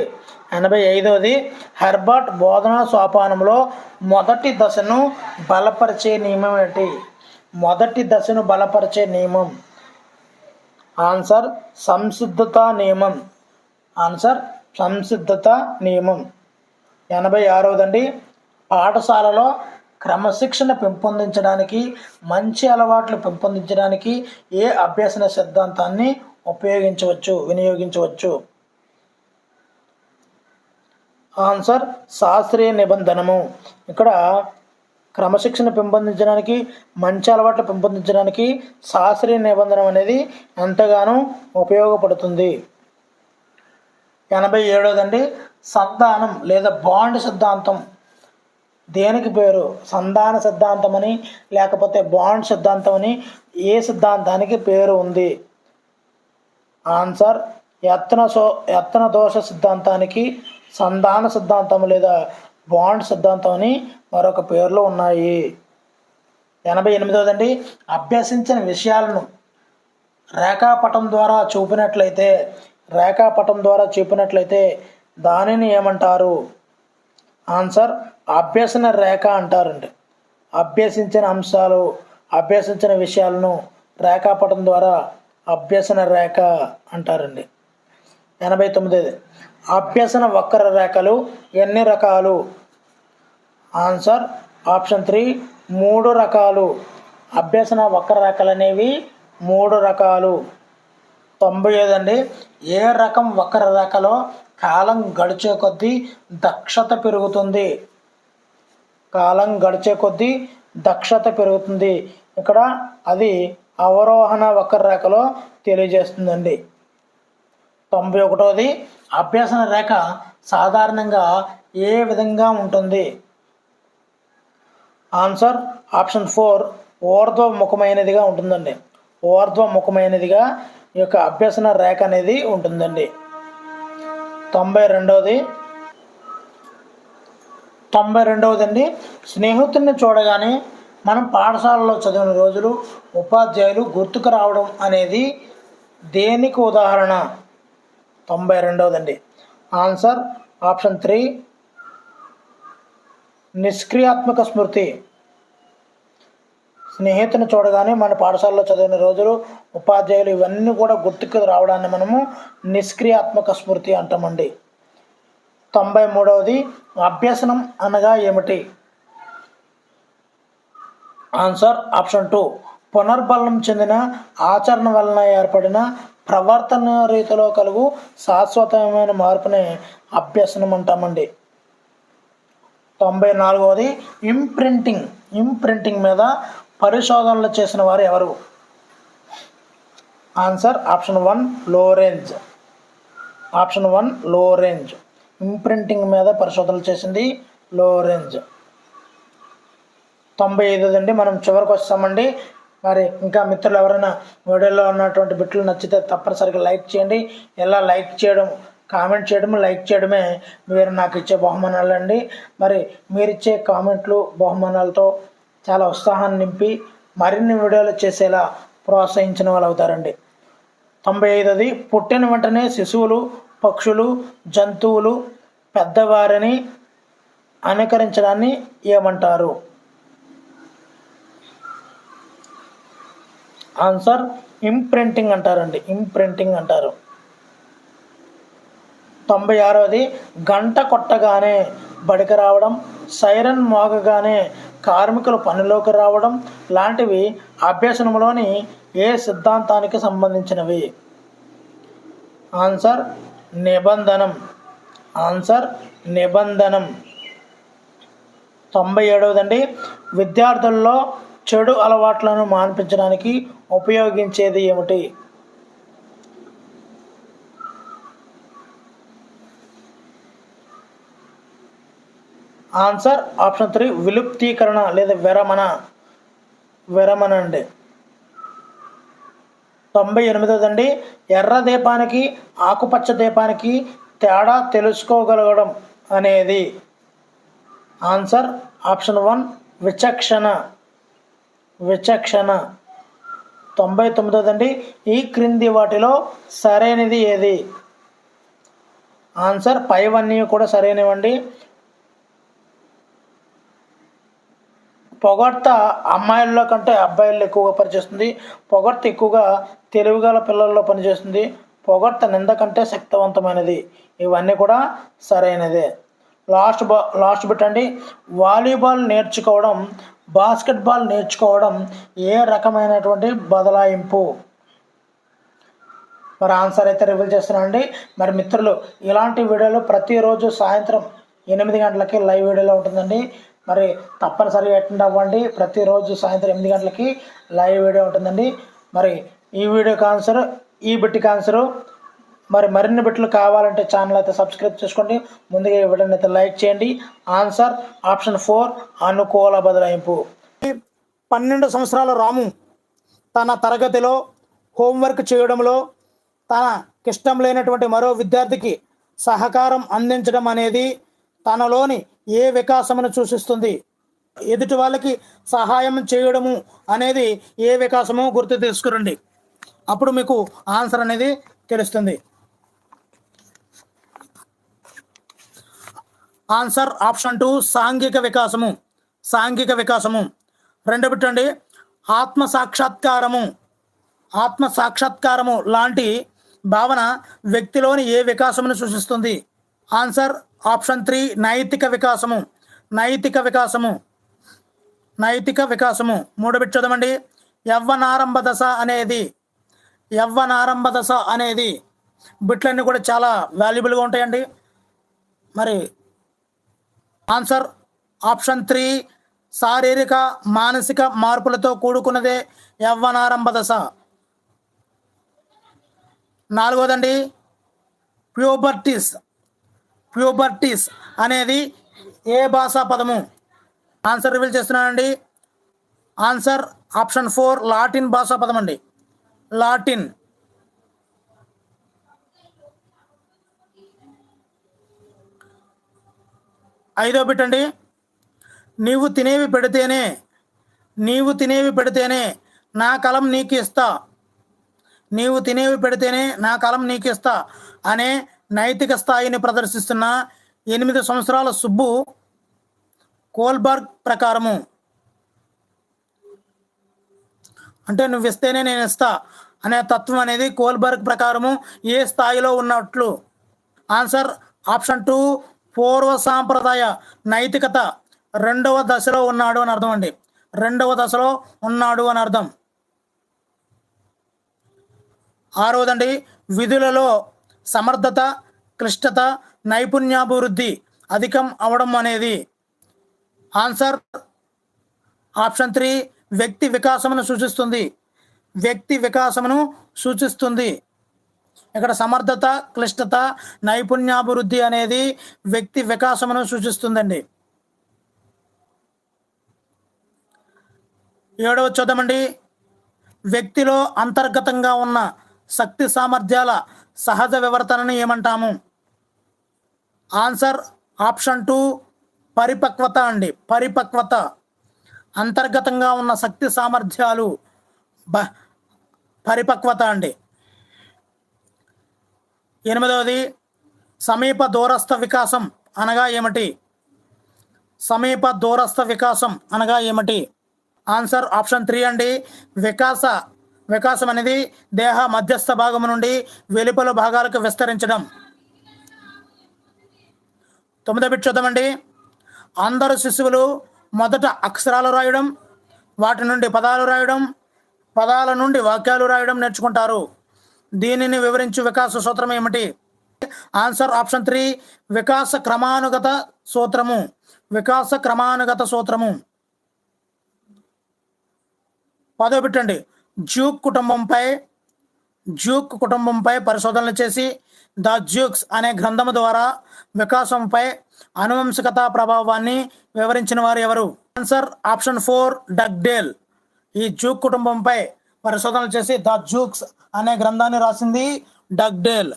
85 హెర్బర్ట్ బోధనా సోపానంలో మొదటి దశను బలపరిచే నియమం ఏంటి? మొదటి దశను బలపరిచే నియమం. ఆన్సర్ సంసిద్ధత నియమం. ఆన్సర్ సంసిద్ధత నియమం. 86 పాఠశాలలో క్రమశిక్షణ పెంపొందించడానికి మంచి అలవాట్లు పెంపొందించడానికి ఏ అభ్యసన సిద్ధాంతాన్ని వినియోగించవచ్చు? ఆన్సర్ శాస్త్రీయ నిబంధనము. ఇక్కడ క్రమశిక్షణ పెంపొందించడానికి మంచి అలవాట్లు పెంపొందించడానికి శాస్త్రీయ నిబంధన అనేది ఎంతగానో ఉపయోగపడుతుంది. 87 సంధానం లేదా బాండ్ సిద్ధాంతం దేనికి పేరు? సంధాన సిద్ధాంతం అని లేకపోతే బాండ్ సిద్ధాంతం అని ఏ సిద్ధాంతానికి పేరు ఉంది? ఆన్సర్ యత్న దోష సిద్ధాంతానికి సంధాన సిద్ధాంతం లేదా బాండ్ సిద్ధాంతం అని మరొక పేర్లు ఉన్నాయి. 88 అభ్యసించిన విషయాలను రేఖాపటం ద్వారా చూపినట్లయితే దానిని ఏమంటారు? ఆన్సర్ అభ్యసన రేఖ అంటారండి. అభ్యసించిన అంశాలు, అభ్యసించిన విషయాలను రేఖాపటం ద్వారా అభ్యసన రేఖ అంటారండి. 89 అభ్యసన వక్ర రేఖలు ఎన్ని రకాలు? ఆన్సర్ ఆప్షన్ 3 3 రకాలు. అభ్యసన వక్ర రేఖలు అనేవి 3 రకాలు. 95 ఏ రకం వక్ర రేఖలో కాలం గడిచే కొద్దీ దక్షత పెరుగుతుంది? కాలం గడిచే కొద్దీ దక్షత పెరుగుతుంది. ఇక్కడ అది అవరోహణ వక్రరేఖలో తెలియజేస్తుందండి. 91 అభ్యసన రేఖ సాధారణంగా ఏ విధంగా ఉంటుంది? ఆన్సర్ ఆప్షన్ 4 ఊర్ధ్వముఖమైనదిగా ఉంటుందండి. ఊర్ధ్వముఖమైనదిగా ఈ యొక్క అభ్యసన రేఖ అనేది ఉంటుందండి. 92 స్నేహితుడిని చూడగానే మనం పాఠశాలలో చదివిన రోజులు ఉపాధ్యాయులు గుర్తుకు రావడం అనేది దేనికి ఉదాహరణ? 92 ఆన్సర్ ఆప్షన్ 3 నిష్క్రియాత్మక స్మృతి. స్నేహితుని చూడగానే మన పాఠశాలలో చదివిన రోజులు ఉపాధ్యాయులు ఇవన్నీ కూడా గుర్తుకు రావడాన్ని మనము నిష్క్రియాత్మక స్మృతి అంటామండి. 93వది అభ్యసనం అనగా ఏమిటి? ఆన్సర్ ఆప్షన్ 2 పునర్బలం చెందిన ఆచరణ వలన ఏర్పడిన ప్రవర్తన రీతిలో కలుగు శాశ్వతమైన మార్పుని అభ్యసనం అంటామండి. 94వది ఇంప్రింటింగ్ మీద పరిశోధనలు చేసిన వారు ఎవరు? Answer option 1 Lorenz. ఇంప్రింటింగ్ మీద పరిశోధనలు చేసింది లోరెంజ్. 95 మనం చివరికి వస్తామండి. మరి ఇంకా మిత్రులు ఎవరైనా వీడియోలో ఉన్నటువంటి బిట్లు నచ్చితే తప్పనిసరిగా లైక్ చేయండి. ఎలా లైక్ చేయడం, కామెంట్ చేయడం, లైక్ చేయడమే మీరు నాకు ఇచ్చే బహుమానాలు అండి. మరి మీరిచ్చే కామెంట్లు బహుమానాలతో చాలా ఉత్సాహాన్ని నింపి మరిన్ని వీడియోలు చేసేలా ప్రోత్సహించిన వాళ్ళు అవుతారండి. 95వది పుట్టిన వెంటనే శిశువులు, పక్షులు, జంతువులు పెద్దవారిని అనుకరించడాన్ని ఏమంటారు? ఆన్సర్ ఇంప్రింటింగ్ అంటారండి. 96వది గంట కొట్టగానే బడికి రావడం, సైరన్ మోగగానే కార్మికులు పనిలోకి రావడం లాంటివి అభ్యసనంలోని ఏ సిద్ధాంతానికి సంబంధించినవి? ఆన్సర్ నిబంధనం. 97వదండి విద్యార్థుల్లో చెడు అలవాట్లను మాన్పించడానికి ఉపయోగించేది ఏమిటి? ఆన్సర్ ఆప్షన్ 3 విలుప్తీకరణ లేదా విరమణ అండి. 98వదండి ఎర్ర దీపానికి ఆకుపచ్చ దీపానికి తేడా తెలుసుకోగలగడం అనేది? ఆన్సర్ ఆప్షన్ 1 విచక్షణ. 99వదండి ఈ క్రింది వాటిలో సరైనది ఏది? ఆన్సర్ పైవన్నీ కూడా సరైనవండి. పొగడ్త అమ్మాయిల్లో కంటే అబ్బాయిల్లో ఎక్కువగా పనిచేస్తుంది. పొగడ్త ఎక్కువగా తెలివిగల పిల్లల్లో పనిచేస్తుంది. పొగడ్త నింద కంటే శక్తివంతమైనది. ఇవన్నీ కూడా సరైనదే. లాస్ట్ బిట్ అండి వాలీబాల్ నేర్చుకోవడం, బాస్కెట్బాల్ నేర్చుకోవడం ఏ రకమైనటువంటి బదలాయింపు? మరి ఆన్సర్ అయితే రివీల్ చేస్తున్నానండి. మరి మిత్రులు ఇలాంటి వీడియోలు ప్రతిరోజు సాయంత్రం 8 గంటలకి లైవ్ వీడియోలో ఉంటుందండి. మరి తప్పనిసరిగా అటెండ్ అవ్వండి. ప్రతిరోజు సాయంత్రం 8 గంటలకి లైవ్ వీడియో ఉంటుందండి. మరి ఈ వీడియోకి ఆన్సర్, ఈ బిట్కి ఆన్సరు. మరి మరిన్ని బిట్లు కావాలంటే ఛానల్ అయితే సబ్స్క్రైబ్ చేసుకోండి. ముందుగా ఈ వీడియోని అయితే లైక్ చేయండి. ఆన్సర్ ఆప్షన్ 4 అనుకూల బదలాయింపు. 12 సంవత్సరాల రాము తన తరగతిలో హోంవర్క్ చేయడంలో తనకిష్టం లేనటువంటి మరో విద్యార్థికి సహకారం అందించడం అనేది తనలోని ఏ వికాసమును సూచిస్తుంది? ఎదుటి వాళ్ళకి సహాయం చేయడము అనేది ఏ వికాసమో గుర్తు తీసుకురండి. అప్పుడు మీకు ఆన్సర్ అనేది తెలుస్తుంది. ఆన్సర్ ఆప్షన్ 2 సాంఘిక వికాసము. రెండో పెట్టండి ఆత్మసాక్షాత్కారము లాంటి భావన వ్యక్తిలోని ఏ వికాసమును సూచిస్తుంది? ఆన్సర్ ఆప్షన్ 3 నైతిక వికాసము. మూడో బిట్ చదవండి యవ్వనారంభ దశ అనేది బిట్లన్నీ కూడా చాలా వాల్యుబుల్గా ఉంటాయండి. మరి ఆన్సర్ ఆప్షన్ 3 శారీరక మానసిక మార్పులతో కూడుకున్నదే యవ్వనారంభ దశ. నాలుగోదండి ప్యూబర్టీస్ అనేది ఏ భాషా పదము? ఆన్సర్ రివీల్ చేస్తున్నానండి. ఆన్సర్ ఆప్షన్ 4 లాటిన్ భాషా పదం అండి. లాటిన్. ఐదో బిట్ అండి నీవు తినేవి పెడితేనే నా కలం నీకు ఇస్తా అనే నైతిక స్థాయిని ప్రదర్శిస్తున్న 8 సంవత్సరాల సుబ్బు కోల్బర్గ్ ప్రకారము అంటే నువ్వు ఇస్తేనే నేను ఇస్తా అనే తత్వం అనేది కోల్బర్గ్ ప్రకారము ఏ స్థాయిలో ఉన్నట్లు? ఆన్సర్ ఆప్షన్ 2 పూర్వ సాంప్రదాయ నైతికత రెండవ దశలో ఉన్నాడు అని అర్థం అండి. రెండవ దశలో ఉన్నాడు అని అర్థం. ఆరవదండి, విధులలో సమర్థత, క్లిష్టత, నైపుణ్యాభివృద్ధి అధికం అవడం అనేది. ఆన్సర్ ఆప్షన్ 3 వ్యక్తి వికాసమును సూచిస్తుంది. వ్యక్తి వికాసమును సూచిస్తుంది. ఇక్కడ సమర్థత, క్లిష్టత, నైపుణ్యాభివృద్ధి అనేది వ్యక్తి వికాసమును సూచిస్తుందండి. 7వ చూద్దామండి. వ్యక్తిలో అంతర్గతంగా ఉన్న శక్తి సామర్థ్యాల సహజ వివర్తనని ఏమంటాము? ఆన్సర్ ఆప్షన్ 2 పరిపక్వత అండి. పరిపక్వత. అంతర్గతంగా ఉన్న శక్తి సామర్థ్యాలు పరిపక్వత అండి. 8వది సమీప దూరస్థ వికాసం అనగా ఏమిటి? సమీప దూరస్థ వికాసం అనగా ఏమిటి? ఆన్సర్ ఆప్షన్ 3 అండి. వికాసం అనేది దేహ మధ్యస్థ భాగం నుండి వెలుపల భాగాలకు విస్తరించడం. 9వ బిట్ చూద్దామండి. అందరు శిశువులు మొదట అక్షరాలు రాయడం, వాటి నుండి పదాలు రాయడం, పదాల నుండి వాక్యాలు రాయడం నేర్చుకుంటారు. దీనిని వివరించు వికాస సూత్రం ఏమిటి? ఆన్సర్ ఆప్షన్ 3 వికాస క్రమానుగత సూత్రము. వికాస క్రమానుగత సూత్రము. 10వ బిట్ అండి. జ్యూక్ కుటుంబంపై పరిశోధనలు చేసి ద జ్యూక్స్ అనే గ్రంథము ద్వారా వికాసంపై అనువంశికత ప్రభావాన్ని వివరించిన వారు ఎవరు? Answer option 4 Dugdale. ఈ జ్యూక్ కుటుంబంపై పరిశోధనలు చేసి ద జ్యూక్స్ అనే గ్రంథాన్ని రాసింది డగ్డేల్.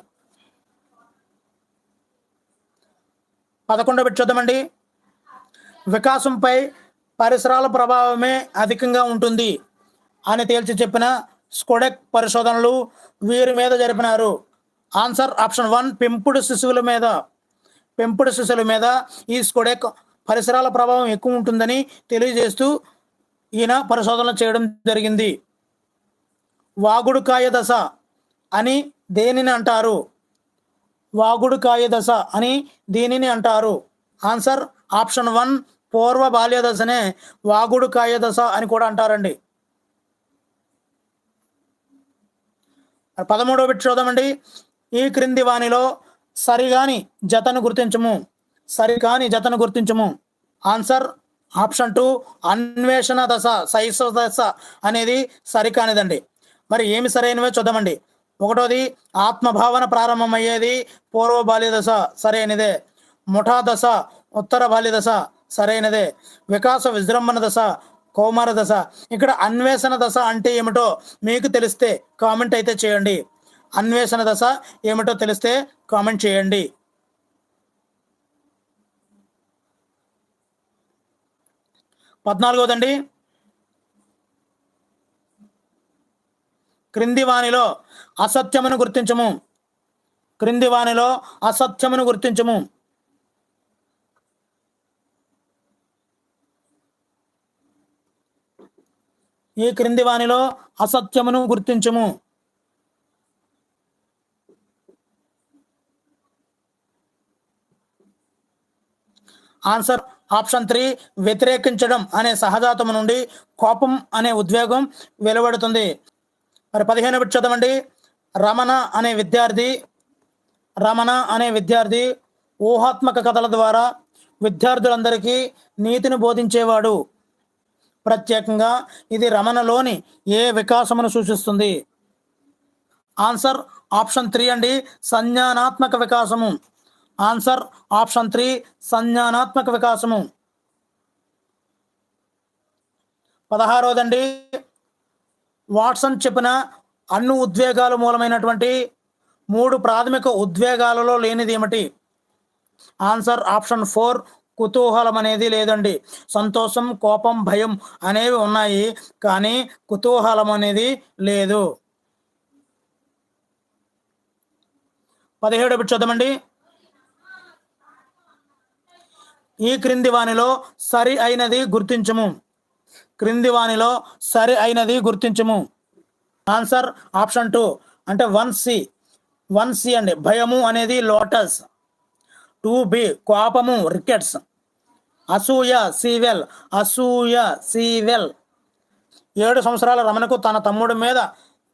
11వ బిట్ చూద్దామండి. వికాసంపై పరిసరాల ప్రభావమే అధికంగా ఉంటుంది అని తేల్చి చెప్పిన స్కోడెక్ పరిశోధనలు వీరి మీద జరిపినారు. ఆన్సర్ ఆప్షన్ 1 పెంపుడు శిశువుల మీద ఈ స్కోడెక్ పరిసరాల ప్రభావం ఎక్కువ ఉంటుందని తెలియజేస్తూ ఈయన పరిశోధనలు చేయడం జరిగింది. వాగుడుకాయ దశ అని దేనిని అంటారు? వాగుడుకాయ దశ అని దీనిని అంటారు. ఆన్సర్ ఆప్షన్ 1 పూర్వ బాల్య దశనే వాగుడుకాయ దశ అని కూడా అంటారండి. 13వ బిట్ చూద్దామండి. ఈ క్రింది వానిలో సరికాని జతను గుర్తించము. ఆన్సర్ ఆప్షన్ 2 అన్వేషణ దశ, శైశవ దశ అనేది సరికానిదండి. మరి ఏమి సరైనవే చూద్దామండి. 1వది ఆత్మభావన ప్రారంభమయ్యేది పూర్వ బాల్య దశ, సరైనదే. ముఠా దశ ఉత్తర బాల్య దశ, సరైనదే. వికాస విజృంభణ దశ కౌమార దశ. ఇక్కడ అన్వేషణ దశ అంటే ఏమిటో మీకు తెలిస్తే కామెంట్ అయితే చేయండి. అన్వేషణ దశ ఏమిటో తెలిస్తే కామెంట్ చేయండి. 14వదండి. క్రింది వానిలో అసత్యమును గుర్తించము. ఈ క్రింది వానిలో అసత్యమును గుర్తించము. ఆన్సర్ ఆప్షన్ 3 వ్యతిరేకించడం అనే సహజాతము నుండి కోపం అనే ఉద్వేగం వెలువడుతుంది. మరి 15వ బిట్ చూద్దామండి. రమణ అనే విద్యార్థి ఊహాత్మక కథల ద్వారా విద్యార్థులందరికీ నీతిని బోధించేవాడు. ప్రత్యేకంగా ఇది రమణలోని ఏ వికాసమును సూచిస్తుంది? ఆన్సర్ ఆప్షన్ 3 అండి, సంజ్ఞానాత్మక వికాసము. ఆన్సర్ ఆప్షన్ 3 సంజ్ఞానాత్మక వికాసము. 16వదండి. వాట్సన్ చెప్పిన అన్ని ఉద్వేగాలు మూలమైనటువంటి 3 ప్రాథమిక ఉద్వేగాలలో లేనిది ఏమిటి? ఆన్సర్ ఆప్షన్ 4 కుతూహలం అనేది లేదండి. సంతోషం, కోపం, భయం అనేవి ఉన్నాయి, కానీ కుతూహలం అనేది లేదు. 17వ బిట్ చూద్దామండి. ఈ క్రింది వానిలో సరి అయినది గుర్తించము. ఆన్సర్ ఆప్షన్ 2 అంటే 1C అండి. భయము అనేది లోటస్. 2B కోపము రికెట్స్. అసూయ సీవెల్. అసూయ సీవెల్. 7 సంవత్సరాల రమణకు తన తమ్ముడి మీద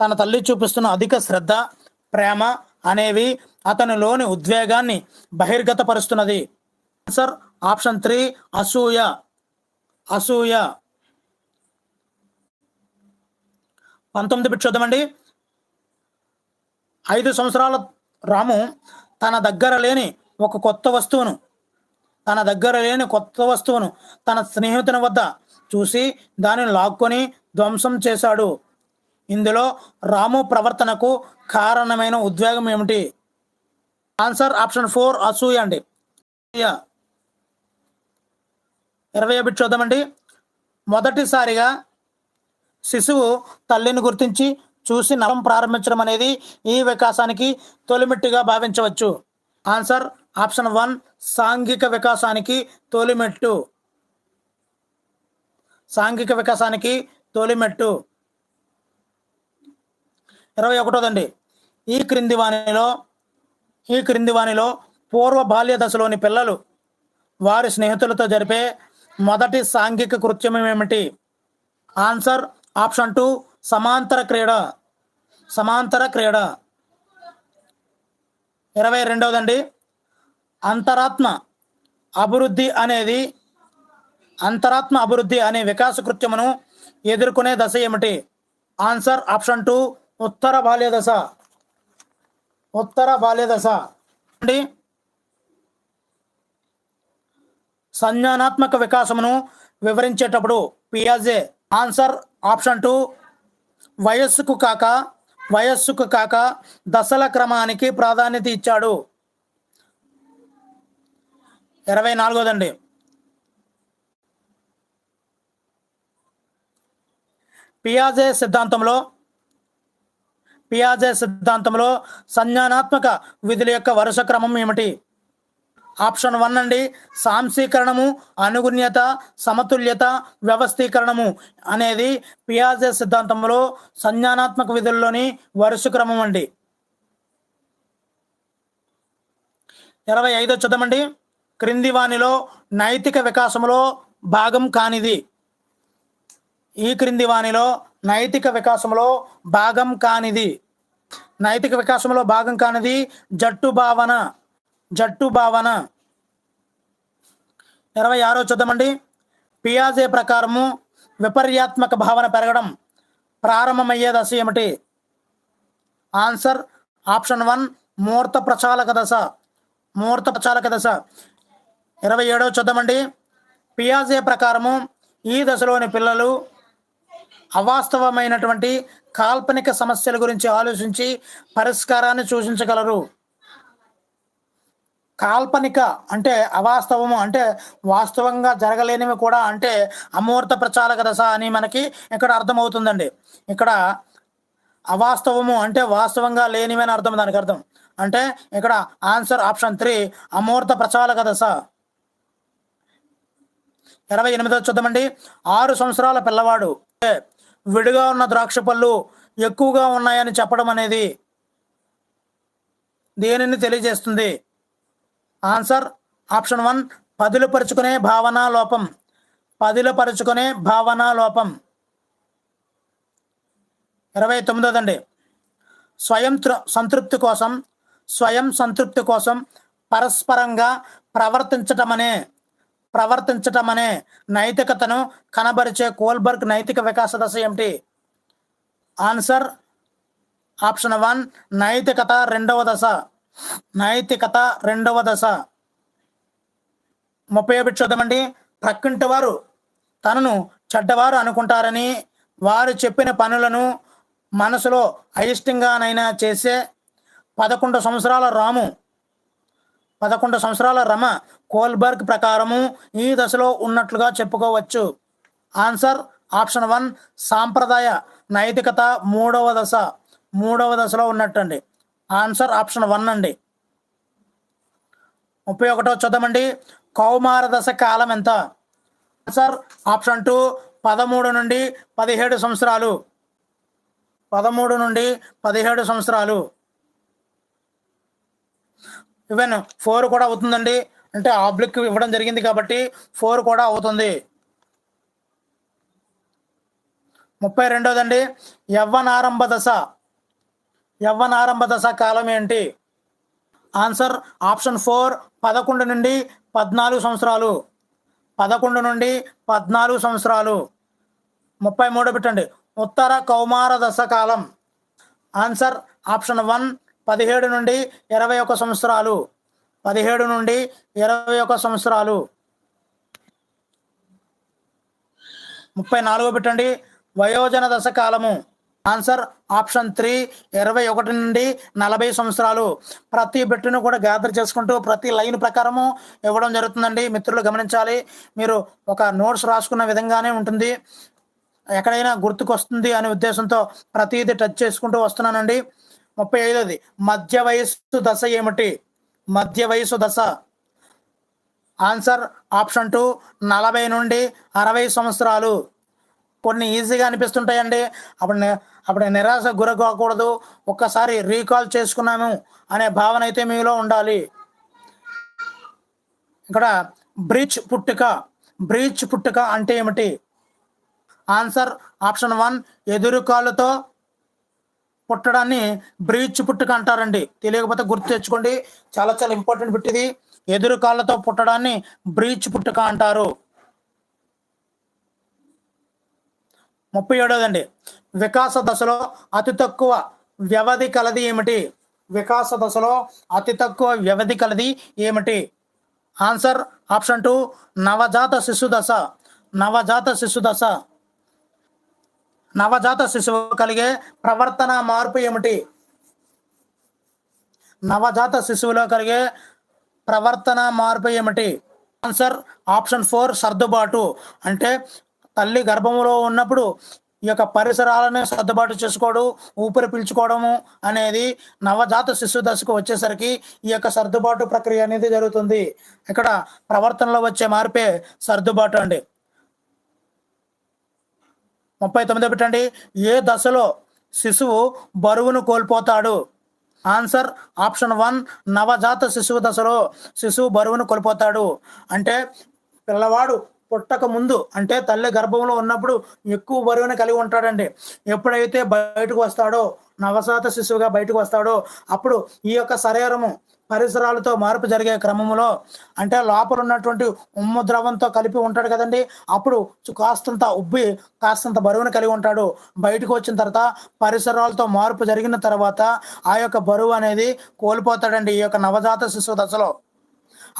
తన తల్లి చూపిస్తున్న అధిక శ్రద్ధ, ప్రేమ అనేవి అతనిలోని ఉద్వేగాన్ని బహిర్గతపరుస్తున్నది. ఆన్సర్ ఆప్షన్ 3 అసూయ. అసూయ. 19 బిట్ చూద్దామండి. 5 సంవత్సరాల రాము తన దగ్గర లేని కొత్త వస్తువును తన స్నేహితుని వద్ద చూసి దానిని లాక్కొని ధ్వంసం చేశాడు. ఇందులో రాము ప్రవర్తనకు కారణమైన ఉద్వేగం ఏమిటి? ఆన్సర్ ఆప్షన్ 4 అసూయ అండి. 20 బిట్ చూద్దామండి. మొదటిసారిగా శిశువు తల్లిని గుర్తించి చూసి నరం ప్రారంభించడం అనేది ఈ వికాసానికి తొలిమెట్టుగా భావించవచ్చు. ఆన్సర్ ఆప్షన్ 1 సాంఘిక వికాసానికి తొలిమెట్టు. సాంఘిక వికాసానికి తొలిమెట్టు. 21దండి. ఈ క్రింది వానిలో పూర్వ బాల్య దశలోని పిల్లలు వారి స్నేహితులతో జరిపే మొదటి సాంఘిక కృత్యం ఏమిటి? ఆన్సర్ ఆప్షన్ 2 సమాంతర క్రీడ. సమాంతర క్రీడ. 22దండి. అంతరాత్మ అభివృద్ధి అనే వికాస కృత్యమును ఎదుర్కొనే దశ ఏమిటి? ఆన్సర్ ఆప్షన్ 2 ఉత్తర బాల్య దశ. ఉత్తర బాల్య దశ అండి. సంజ్ఞానాత్మక వికాసమును వివరించేటప్పుడు పియాజే ఆన్సర్ ఆప్షన్ 2 వయస్సుకు కాక దశల క్రమానికి ప్రాధాన్యత ఇచ్చాడు. 24దండి. పియాజే సిద్ధాంతంలో సంజ్ఞానాత్మక విధుల యొక్క వరుస క్రమం ఏమిటి? ఆప్షన్ 1 అండి సాంశీకరణము, అనుగుణ్యత, సమతుల్యత, వ్యవస్థీకరణము అనేది పియాజే సిద్ధాంతంలో సంజ్ఞానాత్మక విధుల్లోని వరుస క్రమం అండి. 25 చూద్దామండి. క్రింది వానిలో నైతిక వికాసములో భాగం కానిది. ఈ క్రింది వానిలో నైతిక వికాసంలో భాగం కానిది. నైతిక వికాసంలో భాగం కానిది జట్టు భావన. 26 చూద్దామండి. పియాజే ప్రకారము విపర్యాత్మక భావన పెరగడం ప్రారంభమయ్యే దశ ఏమిటి? ఆన్సర్ ఆప్షన్ 1 మూర్త ప్రచాలక దశ. 27 చూద్దామండి. పియాజే ప్రకారము ఈ దశలోని పిల్లలు అవాస్తవమైనటువంటి కాల్పనిక సమస్యల గురించి ఆలోచించి పరిష్కారాన్ని సూచించగలరు. కాల్పనిక అంటే అవాస్తవము అంటే వాస్తవంగా జరగలేనివి కూడా అంటే అమూర్త ప్రచాలక దశ అని మనకి ఇక్కడ అర్థమవుతుందండి. ఇక్కడ అవాస్తవము అంటే వాస్తవంగా లేనివి అని అర్థం. దానికి అర్థం అంటే ఇక్కడ ఆన్సర్ ఆప్షన్ 3 అమూర్త ప్రచాలక దశ. 28 చూద్దామండి. 6 సంవత్సరాల పిల్లవాడు విడిగా ఉన్న ద్రాక్ష పళ్ళు ఎక్కువగా ఉన్నాయని చెప్పడం అనేది దేనిని తెలియజేస్తుంది? ఆన్సర్ ఆప్షన్ 1 పదిలపరుచుకునే భావనా లోపం. 29దండి. స్వయం సంతృప్తి కోసం పరస్పరంగా ప్రవర్తించటమనే నైతికతను కనబరిచే కోల్బర్గ్ నైతిక వికాస దశ ఏమిటి? ఆన్సర్ ఆప్షన్ 1 నైతికత రెండవ దశ. 30 చూద్దామండి. ప్రక్కింటి వారు తనను చెడ్డవారు అనుకుంటారని వారు చెప్పిన పనులను మనసులో అయిష్టంగానైనా చేసే 11 సంవత్సరాల రమ కోల్బర్గ్ ప్రకారము ఈ దశలో ఉన్నట్లుగా చెప్పుకోవచ్చు. ఆన్సర్ ఆప్షన్ 1 సాంప్రదాయ నైతికత మూడవ దశలో ఉన్నట్టండి. ఆన్సర్ ఆప్షన్ 1 అండి. 31 చూద్దామండి. కౌమార దశ కాలం ఎంత? ఆన్సర్ ఆప్షన్ 2 13 నుండి 17 సంవత్సరాలు. 13 నుండి 17 సంవత్సరాలు. ఈవెన్ 4 కూడా అవుతుందండి. అంటే ఆబ్లిక్ ఇవ్వడం జరిగింది కాబట్టి 4 కూడా అవుతుంది. 32దండి యవ్వనారంభ దశ. యవ్వనారంభ దశ కాలం ఏంటి? ఆన్సర్ ఆప్షన్ 4 11 నుండి 14 సంవత్సరాలు. 11 నుండి 14 సంవత్సరాలు. 33 పెట్టండి ఉత్తర కౌమార దశ కాలం. ఆన్సర్ ఆప్షన్ 1 17 నుండి 21 సంవత్సరాలు. 17 నుండి 21 సంవత్సరాలు. 34 పెట్టండి వయోజన దశ కాలము. ఆన్సర్ ఆప్షన్ 3 21 నుండి 40 సంవత్సరాలు. ప్రతి బిట్టును కూడా గ్యాదర్ చేసుకుంటూ ప్రతి లైన్ ప్రకారము ఇవ్వడం జరుగుతుందండి. మిత్రులు గమనించాలి. మీరు ఒక నోట్స్ రాసుకున్న విధంగానే ఉంటుంది. ఎక్కడైనా గుర్తుకొస్తుంది అనే ఉద్దేశంతో ప్రతిదీ టచ్ చేసుకుంటూ వస్తున్నానండి. 35ది మధ్య వయస్సు దశ ఏమిటి? మధ్య వయస్సు దశ. ఆన్సర్ ఆప్షన్ 2 40 నుండి 60 సంవత్సరాలు. కొన్ని ఈజీగా అనిపిస్తుంటాయండి. అప్పుడు నిరాశ గురకాకూడదు. ఒక్కసారి రీకాల్ చేసుకున్నాము అనే భావన అయితే మీలో ఉండాలి. ఇక్కడ బ్రీచ్ పుట్టుక. బ్రీచ్ పుట్టుక అంటే ఏమిటి? ఆన్సర్ ఆప్షన్ 1 ఎదురు కాళ్ళతో పుట్టడాన్ని బ్రీచ్ పుట్టుక అంటారండి. తెలియకపోతే గుర్తు తెచ్చుకోండి. చాలా చాలా ఇంపార్టెంట్ బిట్ ఇది. ఎదురు కాళ్ళతో పుట్టడాన్ని బ్రీచ్ పుట్టుక అంటారు. 37దండి వికాస దశలో అతి తక్కువ వ్యవధి కలది ఏమిటి? వికాస దశలో అతి తక్కువ వ్యవధి కలది ఏమిటి? ఆన్సర్ ఆప్షన్ 2 నవజాత శిశు దశ. నవజాత శిశు దశ. నవజాత శిశువు కలిగే ప్రవర్తన మార్పు ఏమిటి? నవజాత శిశువులో కలిగే ప్రవర్తన మార్పు ఏమిటి? ఆన్సర్ ఆప్షన్ 4 సర్దుబాటు. అంటే తల్లి గర్భంలో ఉన్నప్పుడు ఈ యొక్క పరిసరాలను సర్దుబాటు చేసుకోవడం, ఊపిరి పీల్చుకోవడము అనేది నవజాత శిశు దశకు వచ్చేసరికి ఈ యొక్క సర్దుబాటు ప్రక్రియ అనేది జరుగుతుంది. ఇక్కడ ప్రవర్తనలో వచ్చే మార్పే సర్దుబాటు అండి. 39 పెట్టండి ఏ దశలో శిశువు బరువును కోల్పోతాడు? ఆన్సర్ ఆప్షన్ 1 నవజాత శిశువు దశలో శిశువు బరువును కోల్పోతాడు. అంటే పిల్లవాడు పుట్టక ముందు అంటే తల్లి గర్భంలో ఉన్నప్పుడు ఎక్కువ బరువును కలిగి ఉంటాడండి. ఎప్పుడైతే బయటకు వస్తాడో నవజాత శిశువుగా బయటకు వస్తాడో అప్పుడు ఈ యొక్క శరీరము పరిసరాలతో మార్పు జరిగే క్రమంలో అంటే లోపల ఉన్నటువంటి ఉమ్ము ద్రవంతో కలిపి ఉంటాడు కదండి. అప్పుడు కాస్తంత ఉబ్బి కాస్తంత బరువును కలిగి ఉంటాడు. బయటకు వచ్చిన తర్వాత పరిసరాలతో మార్పు జరిగిన తర్వాత ఆ యొక్క బరువు అనేది కోల్పోతాడండి ఈ యొక్క నవజాత శిశువు దశలో.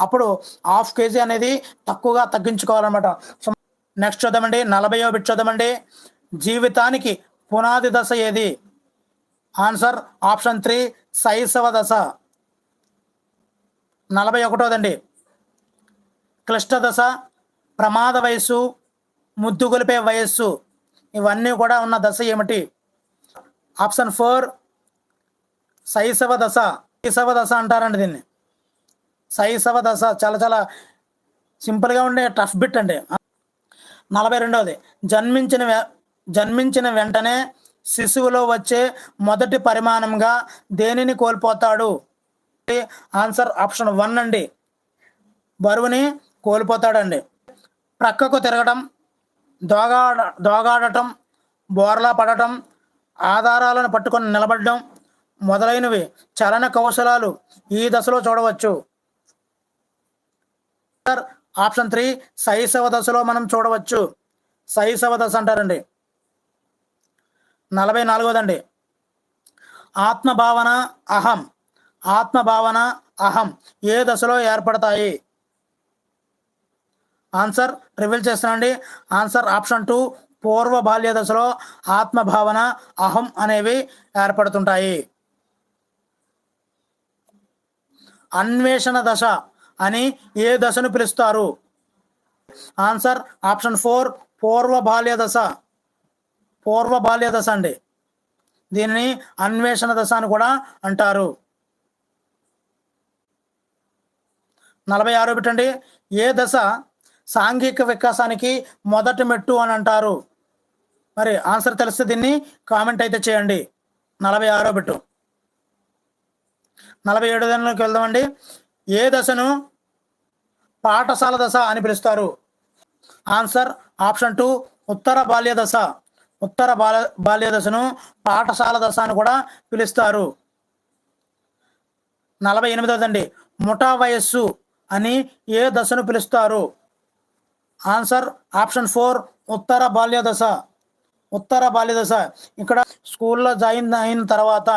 అప్పుడు 1/2 kg అనేది తక్కువగా తగ్గించుకోవాలన్నమాట. నెక్స్ట్ చూద్దామండి 40వ బిట్ చూద్దామండి జీవితానికి పునాది దశ ఏది? ఆన్సర్ ఆప్షన్ 3 శైశవ దశ. 41దండి క్లిష్ట దశ, ప్రమాద వయస్సు, ముద్దుగొలిపే వయస్సు ఇవన్నీ కూడా ఉన్న దశ ఏమిటి? ఆప్షన్ 4 శైశవ దశ. శైశవ దశ అంటారండి దీన్ని. శైశవ దశ చాలా చాలా సింపుల్గా ఉండే టఫ్ బిట్ అండి. 42ది జన్మించిన వెంటనే శిశువులో వచ్చే మొదటి పరిమాణంగా దేనిని కోల్పోతాడు? ఆన్సర్ ఆప్షన్ 1 అండి బరువుని కోల్పోతాడండి. ప్రక్కకు తిరగడం, దోగాడటం, బోర్లా పడటం, ఆధారాలను పట్టుకొని నిలబడడం మొదలైనవి చలన కౌశలాలు ఈ దశలో చూడవచ్చు. ఆప్షన్ 3 శైశవ దశలో మనం చూడవచ్చు. శైశవ దశ అంటారండి. 44దండి ఆత్మభావన, అహం. ఆత్మభావన, అహం ఏ దశలో ఏర్పడతాయి? ఆన్సర్ రివీల్ చేస్తానండి. ఆన్సర్ ఆప్షన్ 2 పూర్వ బాల్య దశలో ఆత్మభావన, అహం అనేవి ఏర్పడుతుంటాయి. అన్వేషణ దశ అని ఏ దశను పిలుస్తారు? ఆన్సర్ ఆప్షన్ 4 పూర్వ బాల్య దశ. పూర్వ బాల్య దశ అండి. దీనిని అన్వేషణ దశ అని కూడా అంటారు. 46 పెట్టండి ఏ దశ సాంఘిక వికాసానికి మొదటి మెట్టు అని అంటారు? మరి ఆన్సర్ తెలిస్తే దీన్ని కామెంట్ అయితే చేయండి. 46 బిట్టు 47 వెళ్దామండి. ఏ దశను పాఠశాల దశ అని పిలుస్తారు? ఆన్సర్ ఆప్షన్ 2 ఉత్తర బాల్య దశ. ఉత్తర బాల్య దశను పాఠశాల దశ అని కూడా పిలుస్తారు. 48 ముఠా వయస్సు అని ఏ దశను పిలుస్తారు? ఆన్సర్ ఆప్షన్ 4 ఉత్తర బాల్య దశ. ఉత్తర బాల్య దశ. ఇక్కడ స్కూల్లో జాయిన్ అయిన తర్వాత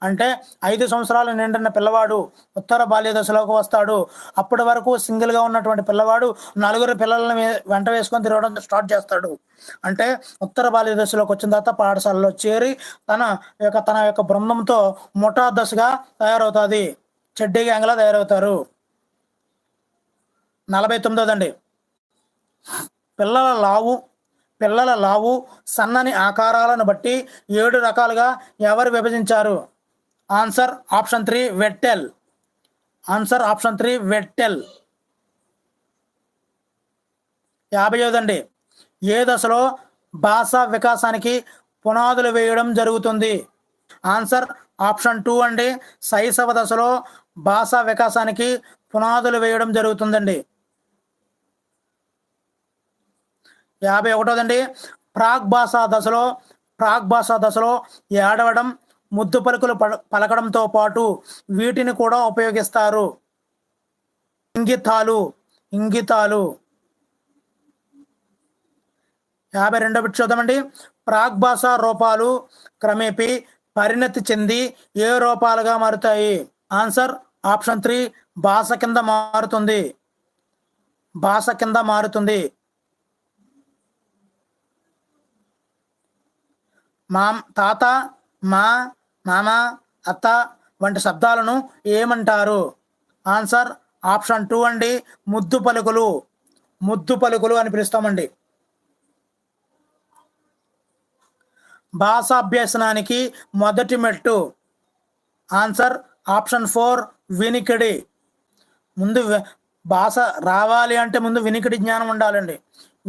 అంటే 5 సంవత్సరాలు నిండిన పిల్లవాడు ఉత్తర బాల్య దశలోకి వస్తాడు. అప్పటి వరకు సింగిల్గా ఉన్నటువంటి పిల్లవాడు 4 పిల్లలని వెంట వేసుకొని తిరగడం స్టార్ట్ చేస్తాడు. అంటే ఉత్తర బాల్య దశలోకి వచ్చిన తర్వాత పాఠశాలలో చేరి తన యొక్క బృందంతో ముఠా దశగా తయారవుతుంది. చెడ్డీ గ్యాంగ్లా తయారవుతారు. 49 పిల్లల లావు సన్నని ఆకారాలను బట్టి 7 రకాలుగా ఎవరు విభజించారు? ఆన్సర్ ఆప్షన్ 3 వెట్టెల్. ఆన్సర్ ఆప్షన్ 3 వెట్టెల్. 55 ఏ దశలో భాష వికాసానికి పునాదులు వేయడం జరుగుతుంది? ఆన్సర్ ఆప్షన్ 2 అండి. శైశవ దశలో భాష వికాసానికి పునాదులు వేయడం జరుగుతుందండి. 51 ప్రాక్ భాషా దశలో ఏడవడం, ముద్దు పలుకులు పలకడంతో పాటు వీటిని కూడా ఉపయోగిస్తారు. ఇంగితాలు. 52 చూద్దామండి. ప్రాక్ భాషా రూపాలు క్రమేపీ పరిణతి చెంది ఏ రూపాలుగా మారుతాయి? ఆన్సర్ ఆప్షన్ 3 భాష కింద మారుతుంది. తాత, మా, నాన్న, అత్త వంటి శబ్దాలను ఏమంటారు? ఆన్సర్ ఆప్షన్ 2 అండి. ముద్దు పలుకులు అని పిలుస్తామండి. భాషాభ్యసనానికి మొదటి మెట్టు. ఆన్సర్ ఆప్షన్ 4 వినికిడి. ముందు భాష రావాలి అంటే ముందు వినికిడి జ్ఞానం ఉండాలండి.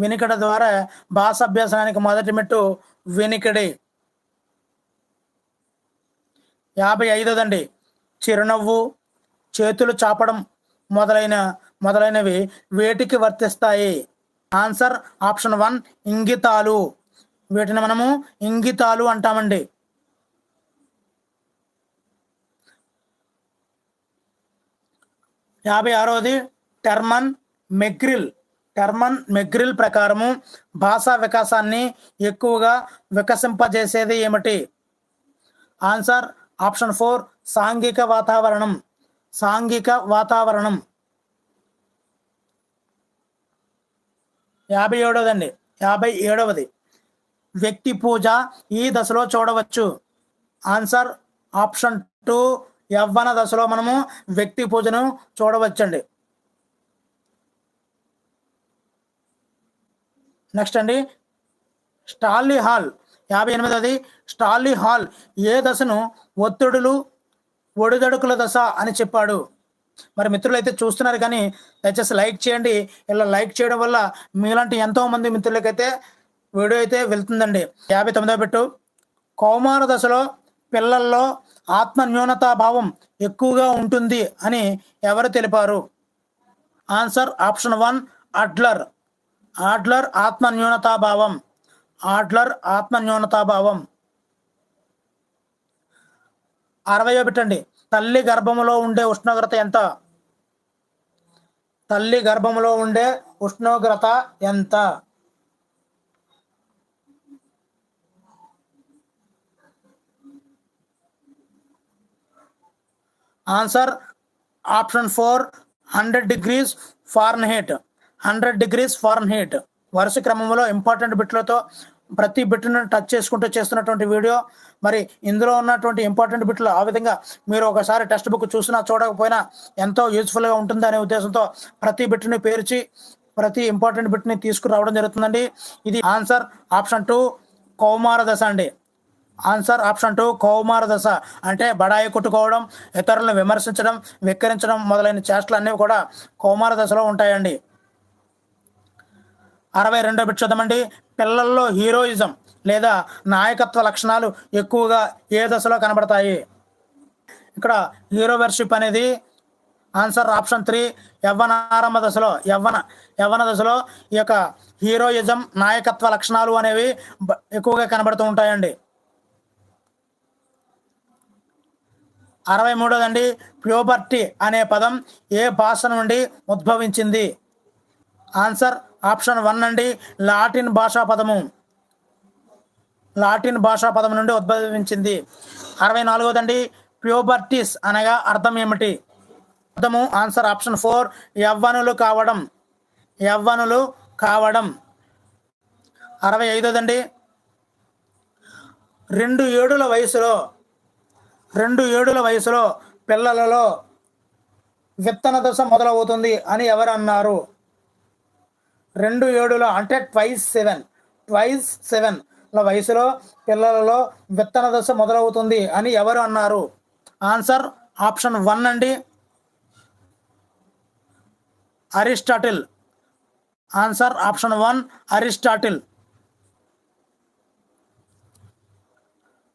వినికిడి ద్వారా భాషాభ్యసనానికి మొదటి మెట్టు వినికిడి. 55 చిరునవ్వు, చేతులు చాపడం మొదలైనవి వేటికి వర్తిస్తాయి? Answer option 1 ఇంగితాలు. వీటిని మనము ఇంగితాలు అంటామండి. 56 టెర్మన్ మెగ్రిల్ ప్రకారము భాషా వికాసాన్ని ఎక్కువగా వికసింపజేసేది ఏమిటి? ఆన్సర్ ఆప్షన్ 4 సాంఘిక వాతావరణం. 57 వ్యక్తి పూజ ఈ దశలో చూడవచ్చు. ఆన్సర్ ఆప్షన్ 2 యవ్వన దశలో మనము వ్యక్తి పూజను చూడవచ్చండి. నెక్స్ట్ అండి స్టాన్లీ హాల్. 58 స్టాన్లీ హాల్ ఏ దశను ఒడిదడుకుల దశ అని చెప్పాడు? మరి మిత్రులైతే చూస్తున్నారు కానీ దయచేసి లైక్ చేయండి. ఇలా లైక్ చేయడం వల్ల మీలాంటి ఎంతోమంది మిత్రులకైతే వీడియో అయితే వెళ్తుందండి. 59 కౌమార దశలో పిల్లల్లో ఆత్మ న్యూనతాభావం ఎక్కువగా ఉంటుంది అని ఎవరు తెలిపారు? Answer option 1 అడ్లర్. ఆత్మ న్యూనతాభావం. 61 తల్లి గర్భములో ఉండే ఉష్ణోగ్రత ఎంత? Answer option 4 100 degrees Fahrenheit. 100 degrees Fahrenheit. వరుస క్రమంలో ఇంపార్టెంట్ బిట్లతో ప్రతి బిట్ను టచ్ చేసుకుంటూ చేస్తున్నటువంటి వీడియో. మరి ఇందులో ఉన్నటువంటి ఇంపార్టెంట్ బిట్లు ఆ విధంగా మీరు ఒకసారి టెక్స్ట్ బుక్ చూసినా చూడకపోయినా ఎంతో యూజ్ఫుల్గా ఉంటుంది అనే ఉద్దేశంతో ప్రతి బిట్ని పేర్చి ప్రతి ఇంపార్టెంట్ బిట్ని తీసుకురావడం జరుగుతుందండి. ఇది ఆన్సర్ ఆప్షన్ 2 కౌమార దశ అండి. ఆన్సర్ ఆప్షన్ 2 కౌమార దశ అంటే బడాయి కొట్టుకోవడం, ఇతరులను విమర్శించడం, వెక్కిరించడం మొదలైన చేష్టలు అన్నీ కూడా కౌమార దశలో ఉంటాయండి. 62 బిట్ చూద్దామండి. పిల్లల్లో హీరోయిజం లేదా నాయకత్వ లక్షణాలు ఎక్కువగా ఏ దశలో కనబడతాయి? ఇక్కడ హీరోవర్షిప్ అనేది ఆన్సర్ ఆప్షన్ 3 యవ్వనారంభ దశలో యవ్వన దశలో ఈ యొక్క హీరోయిజం నాయకత్వ లక్షణాలు అనేవి ఎక్కువగా కనబడుతూ ఉంటాయండి. 63దండి ప్యూబర్టీ అనే పదం ఏ భాష నుండి ఉద్భవించింది? ఆన్సర్ ఆప్షన్ 1 అండి లాటిన్ భాషా పదం నుండి ఉద్భవించింది. 64దండి ప్యూబర్టీస్ అనగా అర్థం ఏమిటి? అర్థము ఆన్సర్ ఆప్షన్ 4 యవ్వనులు కావడం. 65దండి 2 ఏడుల వయసులో పిల్లలలో విత్తన దశ మొదలవుతుంది అని ఎవరు అన్నారు? 2 ఏడుల అంటే ట్వైస్ సెవెన్ వయసులో పిల్లలలో విత్తన దశ మొదలవుతుంది అని ఎవరు అన్నారు? ఆన్సర్ ఆప్షన్ 1 అండి అరిస్టాటిల్. Answer option 1 Aristotle.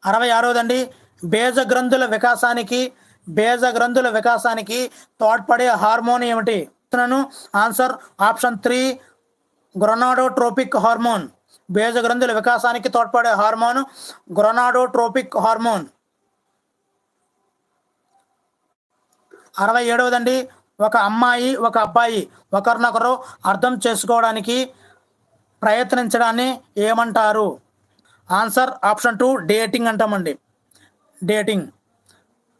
66దండి బేజ గ్రంథుల వికాసానికి తోడ్పడే హార్మోన్ ఏమిటి? Answer option 3 gonadotropic hormone. బేజ గ్రంథుల వికాసానికి తోడ్పడే హార్మోన్ గ్రొనాడోట్రోపిక్ హార్మోన్. 67దండి ఒక అమ్మాయి ఒక అబ్బాయి ఒకరినొకరు అర్థం చేసుకోవడానికి ప్రయత్నించడాన్ని ఏమంటారు? ఆన్సర్ ఆప్షన్ 2 డేటింగ్ అంటామండి, డేటింగ్.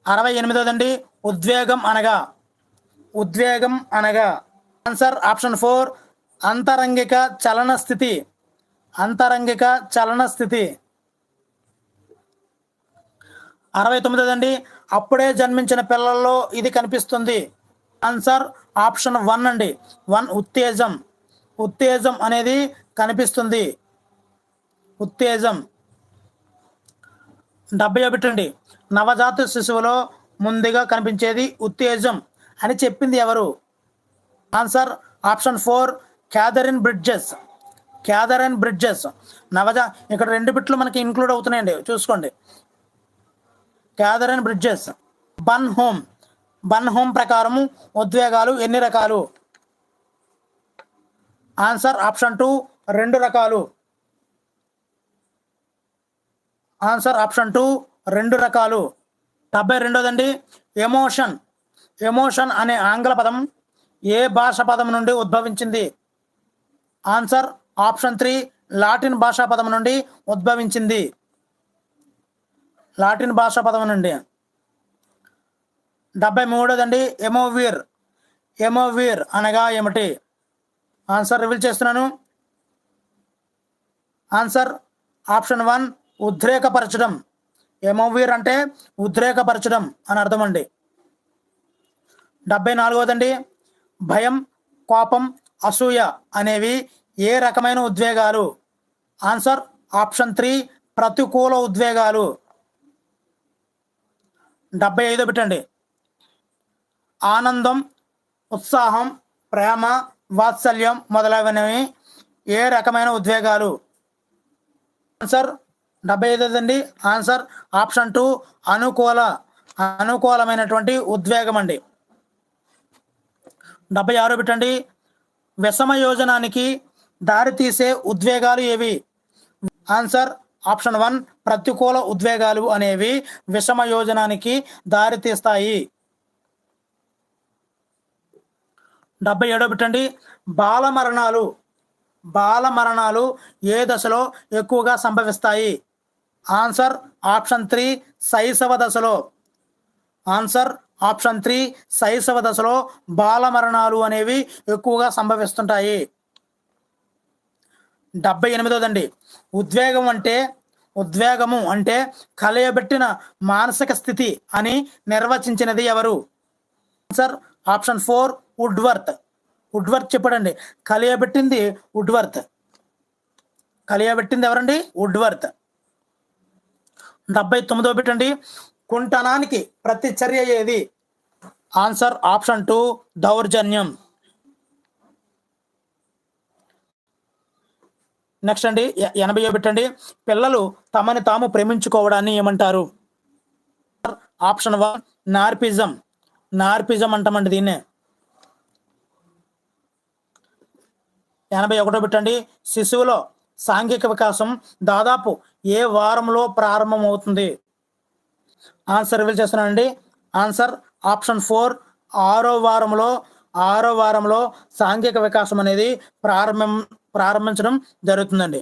68దండి ఉద్వేగం అనగా ఆన్సర్ ఆప్షన్ 4 అంతరంగిక చలన స్థితి. 69దండి అప్పుడే జన్మించిన పిల్లల్లో ఇది కనిపిస్తుంది. ఆన్సర్ ఆప్షన్ 1 అండి 1 ఉత్తేజం అనేది కనిపిస్తుంది. 71 అండి నవజాత శిశువులో ముందుగా కనిపించేది ఉత్తేజం అని చెప్పింది ఎవరు? Answer option 4 Catherine Bridges. ఇక్కడ 2 బిట్లు మనకి ఇంక్లూడ్ అవుతున్నాయండి, చూసుకోండి. Catherine bridges. బన్ హోమ్ ప్రకారము ఉద్వేగాలు ఎన్ని రకాలు? ఆన్సర్ ఆప్షన్ 2 2 రకాలు. ఆన్సర్ ఆప్షన్ 2 2 రకాలు. 72దండి ఎమోషన్ అనే ఆంగ్ల పదం ఏ భాష పదం నుండి ఉద్భవించింది? ఆన్సర్ ఆప్షన్ 3 లాటిన్ భాషా పదం నుండి ఉద్భవించింది. 73దండి ఎమోవీర్ అనగా ఏమిటి? ఆన్సర్ రివీల్ చేస్తున్నాను. Answer option 1 ఉద్రేకపరచడం. ఎమోవీర్ అంటే ఉద్రేకపరచడం అని అర్థం అండి. 74దండి భయం, కోపం, అసూయ అనేవి ఏ రకమైన ఉద్వేగాలు? ఆన్సర్ ఆప్షన్ 3 ప్రతికూల ఉద్వేగాలు. 75 పెట్టండి ఆనందం, ఉత్సాహం, ప్రేమ, వాత్సల్యం మొదలైనవి ఏ రకమైన ఉద్వేగాలు? ఆన్సర్ 75దండి ఆన్సర్ ఆప్షన్ 2 అనుకూలమైనటువంటి ఉద్వేగం అండి. 76 పెట్టండి విషమయోజనానికి దారితీసే ఉద్వేగాలు ఏవి? ఆన్సర్ ఆప్షన్ 1 ప్రతికూల ఉద్వేగాలు అనేవి విషమయోజనానికి దారితీస్తాయి. 77 పెట్టండి బాలమరణాలు ఏ దశలో ఎక్కువగా సంభవిస్తాయి? ఆన్సర్ ఆప్షన్ 3 శైశవ దశలో. ఆన్సర్ ఆప్షన్ 3 శైశవ దశలో బాలమరణాలు అనేవి ఎక్కువగా సంభవిస్తుంటాయి. 78దండి ఉద్వేగము అంటే కలయబెట్టిన మానసిక స్థితి అని నిర్వచించినది ఎవరు? ఆన్సర్ ఆప్షన్ 4 వుడ్వర్త్ చెప్పడండి. కలియబెట్టింది ఎవరండి? వుడ్వర్త్. 79 పెట్టండి కుంటనానికి ప్రతిచర్య ఏది? ఆన్సర్ ఆప్షన్ 2 దౌర్జన్యం. నెక్స్ట్ అండి 80 పెట్టండి పిల్లలు తమని తాము ప్రేమించుకోవడాన్ని ఏమంటారు? ఆప్షన్ 1 నార్పిజం. నార్పిజం అంటామండి దీన్నే. 81 పెట్టండి. శిశువులో సాంఘిక వికాసం దాదాపు ఏ వారంలో ప్రారంభమవుతుంది? ఆన్సర్ రివీల్ చేస్తున్నానండి. ఆన్సర్ ఆప్షన్ 4 ఆరో వారంలో సాంఘిక వికాసం అనేది ప్రారంభించడం జరుగుతుందండి.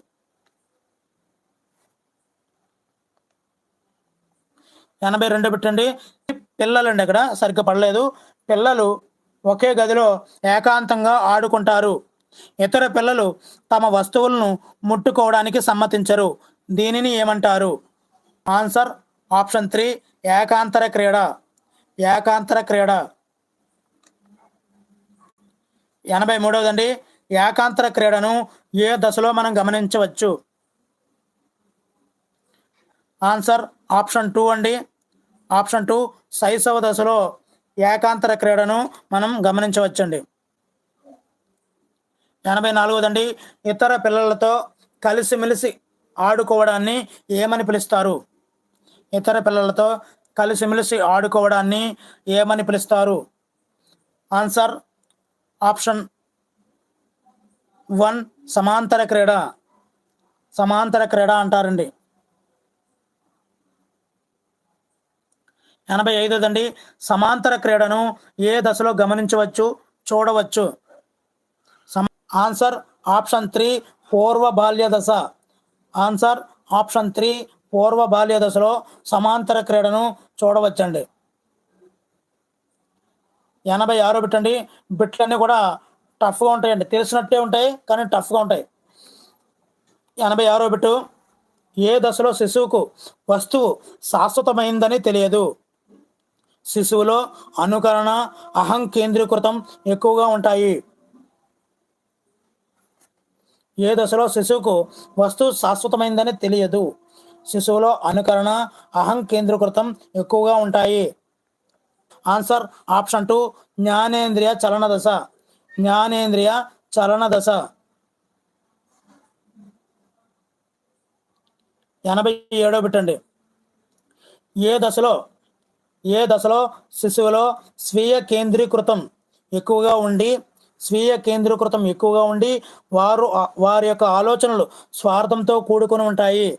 82 పెట్టండి. పిల్లలండి, ఇక్కడ సరిగ్గా పడలేదు. పిల్లలు ఒకే గదిలో ఏకాంతంగా ఆడుకుంటారు. ఇతర పిల్లలు తమ వస్తువులను ముట్టుకోవడానికి సమ్మతించరు. దీనిని ఏమంటారు? ఆన్సర్ ఆప్షన్ 3 ఏకాంతర క్రీడ. ఏకాంతర క్రీడ. 83దండి. ఏకాంతర క్రీడను ఏ దశలో మనం గమనించవచ్చు? ఆన్సర్ ఆప్షన్ 2 అండి. ఆప్షన్ 2 శైశవ దశలో ఏకాంతర క్రీడను మనం గమనించవచ్చండి. 84దండి. ఇతర పిల్లలతో కలిసిమెలిసి ఆడుకోవడాన్ని ఏమని పిలుస్తారు? ఇతర పిల్లలతో కలిసిమెలిసి ఆడుకోవడాన్ని ఏమని పిలుస్తారు? ఆన్సర్ ఆప్షన్ 1 సమాంతర క్రీడ. సమాంతర క్రీడ అంటారండి. 85దండి. సమాంతర క్రీడను ఏ దశలో గమనించవచ్చు, చూడవచ్చు? ఆన్సర్ ఆప్షన్ 3 పూర్వ బాల్య దశ. ఆన్సర్ ఆప్షన్ 3 పూర్వ బాల్య దశలో సమాంతర క్రీడను చూడవచ్చండి. 86 పెట్టండి. బిట్లన్నీ కూడా టఫ్గా ఉంటాయండి, తెలిసినట్టే ఉంటాయి కానీ టఫ్గా ఉంటాయి. 86 బిట్టు. ఏ దశలో శిశువుకు వస్తువు శాశ్వతమైందని తెలియదు? శిశువులో అనుకరణ, అహం కేంద్రీకృతం ఎక్కువగా ఉంటాయి. ఏ దశలో శిశువుకు వస్తువు శాశ్వతమైందని తెలియదు? శిశువులో అనుకరణ, అహం కేంద్రీకృతం ఎక్కువగా ఉంటాయి. ఆన్సర్ ఆప్షన్ 2 జ్ఞానేంద్రియ చలన దశ. జ్ఞానేంద్రియ చలన దశ. 87 పెట్టండి. ఏ దశలో శిశువులో స్వీయ కేంద్రీకృతం ఎక్కువగా ఉండి వారి యొక్క ఆలోచనలు స్వార్థంతో కూడుకొని ఉంటాయి?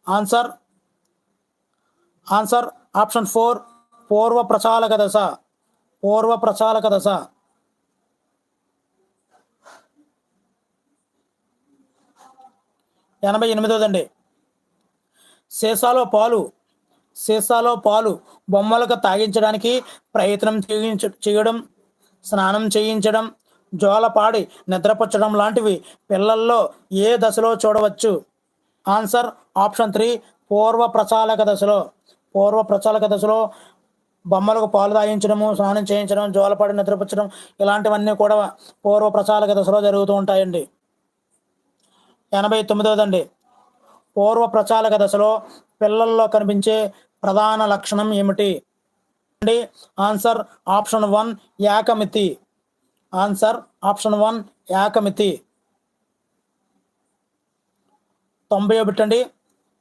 ఆన్సర్ ఆప్షన్ 4 పూర్వ ప్రచాలక దశ. పూర్వ ప్రచాలక దశ. 88దండి. సీసాలో పాలు బొమ్మలకు తాగించడానికి ప్రయత్నం చేయడం, స్నానం చేయించడం, జోలపాడి నిద్రపుచ్చడం లాంటివి పిల్లల్లో ఏ దశలో చూడవచ్చు? ఆన్సర్ ఆప్షన్ 3 పూర్వ ప్రచాలక దశలో. పూర్వ ప్రచాలక దశలో బొమ్మలకు పాలు తాగించడము, స్నానం చేయించడం, జోలపాడి నిద్రపుచ్చడం ఇలాంటివన్నీ కూడా పూర్వ ప్రచాలక దశలో జరుగుతూ ఉంటాయండి. 89దండి. పూర్వ ప్రచాలక దశలో పిల్లల్లో కనిపించే ప్రధాన లక్షణం ఏమిటి? ఆన్సర్ ఆప్షన్ 1 ఏకమితి. ఆన్సర్ ఆప్షన్ 1 ఏకమితి. 90 పెట్టండి.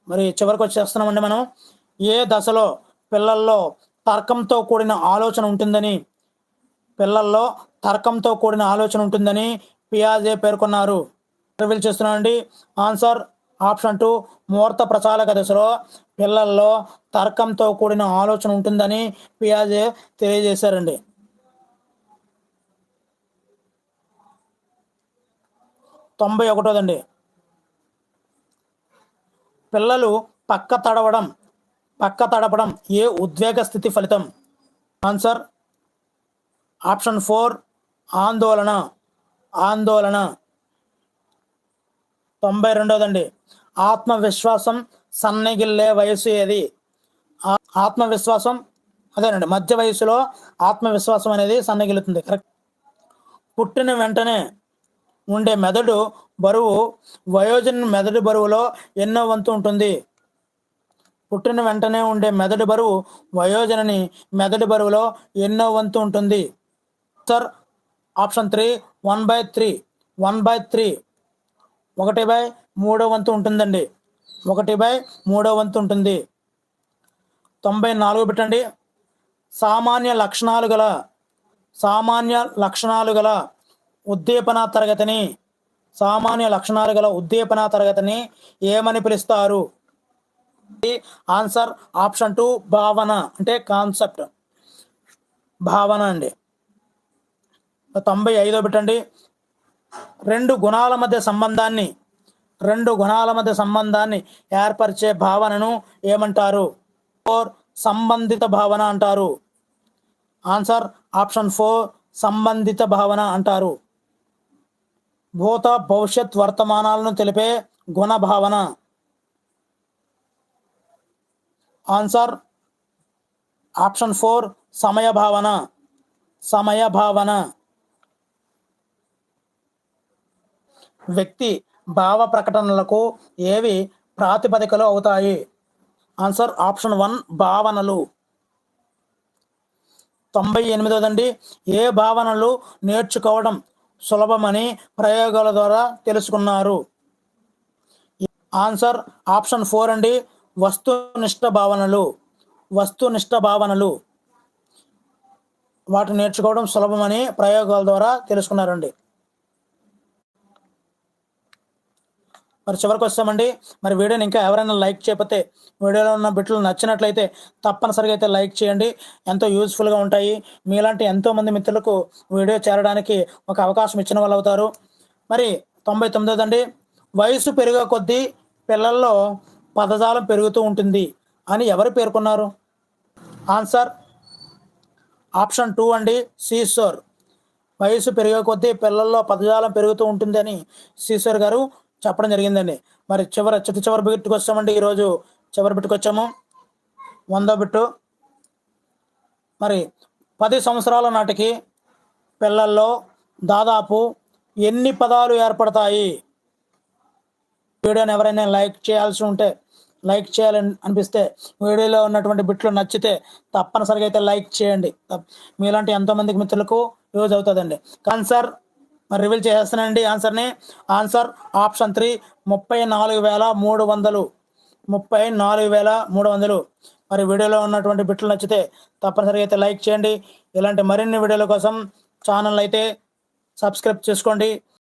మరి చివరికి వచ్చేస్తున్నామండి మనం. ఏ దశలో పిల్లల్లో తర్కంతో కూడిన ఆలోచన ఉంటుందని పియాజే పేర్కొన్నారు? రివీల్ చేస్తున్నానండి. ఆన్సర్ ఆప్షన్ 2 మూర్త ప్రచాలక దశలో పిల్లల్లో తర్కంతో కూడిన ఆలోచన ఉంటుందని పియాజే తెలియజేశారండి. 91దండి. పిల్లలు పక్క తడపడం ఏ ఉద్వేగ స్థితి ఫలితం? ఆన్సర్ ఆప్షన్ 4 ఆందోళన. 92దండి. ఆత్మవిశ్వాసం సన్నగిల్లే వయసు ఏది? ఆత్మవిశ్వాసం అదేనండి, మధ్య వయసులో ఆత్మవిశ్వాసం అనేది సన్నగిల్లుతుంది. కరెక్ట్. పుట్టిన వెంటనే ఉండే మెదడు బరువు వయోజన మెదడు బరువులో ఎన్నో వంతు ఉంటుంది? పుట్టిన వెంటనే ఉండే మెదడు బరువు వయోజనని మెదడు బరువులో ఎన్నో వంతు ఉంటుంది? Sir option 3 1/3. 1/3 1/3 వంతు ఉంటుందండి. 1/3 వంతు ఉంటుంది. 94 పెట్టండి. సామాన్య లక్షణాలు గల ఉద్దీపన తరగతిని ఏమని పిలుస్తారు? ఆన్సర్ ఆప్షన్ 2 భావన, అంటే కాన్సెప్ట్, భావన అండి. 95వ పెట్టండి. రెండు గుణాల మధ్య సంబంధాన్ని ఏర్పరిచే భావనను ఏమంటారు? సంబంధిత భావన అంటారు. ఆన్సర్ ఆప్షన్ 4 సంబంధిత భావన అంటారు. భూత భవిష్యత్ వర్తమానాలను తెలిపే గుణ భావన. ఆన్సర్ ఆప్షన్ 4 సమయ భావన. వ్యక్తి భావ ప్రకటనలకు ఏవి ప్రాతిపదికలు అవుతాయి? ఆన్సర్ ఆప్షన్ 1 భావనలు. 98దండి. ఏ భావనలు నేర్చుకోవడం సులభమని ప్రయోగాల ద్వారా తెలుసుకున్నారు? ఆన్సర్ ఆప్షన్ 4 అండి, వస్తునిష్ట భావనలు. వాటిని నేర్చుకోవడం సులభమని ప్రయోగాల ద్వారా తెలుసుకున్నారండి. మరి చివరికి వస్తామండి. మరి వీడియోని ఇంకా ఎవరైనా లైక్ చేయకపోతే, వీడియోలో ఉన్న బిట్లు నచ్చినట్లయితే తప్పనిసరిగా అయితే లైక్ చేయండి. ఎంతో యూజ్ఫుల్గా ఉంటాయి. మీలాంటి ఎంతోమంది మిత్రులకు వీడియో చేరడానికి ఒక అవకాశం ఇచ్చిన వాళ్ళు అవుతారు. మరి 99దండి. వయసు పెరిగే కొద్దీ పిల్లల్లో పదజాలం పెరుగుతూ ఉంటుంది అని ఎవరు పేర్కొన్నారు? ఆన్సర్ ఆప్షన్ 2 అండి, సీసోర్. వయసు పెరిగే కొద్దీ పిల్లల్లో పదజాలం పెరుగుతూ ఉంటుంది అని సీసోర్ గారు చెప్పడం జరిగిందండి. మరి చివరి బిట్టుకు వచ్చామండి. ఈరోజు చివరి బిట్టుకు వచ్చాము, 100వ బిట్టు. మరి 10 సంవత్సరాల నాటికి పిల్లల్లో దాదాపు ఎన్ని పదాలు ఏర్పడతాయి? వీడియోని ఎవరైనా లైక్ చేయాల్సి ఉంటే, లైక్ చేయాలని అనిపిస్తే, వీడియోలో ఉన్నటువంటి బిట్లు నచ్చితే తప్పనిసరిగా అయితే లైక్ చేయండి. మీలాంటి ఎంతోమందికి మిత్రులకు యూజ్ అవుతుందండి. ఆన్సర్ మరి రివీల్ చేసేస్తానండి ఆన్సర్ని. Answer option 3 34,300. మరి వీడియోలో ఉన్నటువంటి బిట్లు నచ్చితే తప్పనిసరిగా అయితే లైక్ చేయండి. ఇలాంటి మరిన్ని వీడియోల కోసం ఛానల్ అయితే సబ్స్క్రైబ్ చేసుకోండి.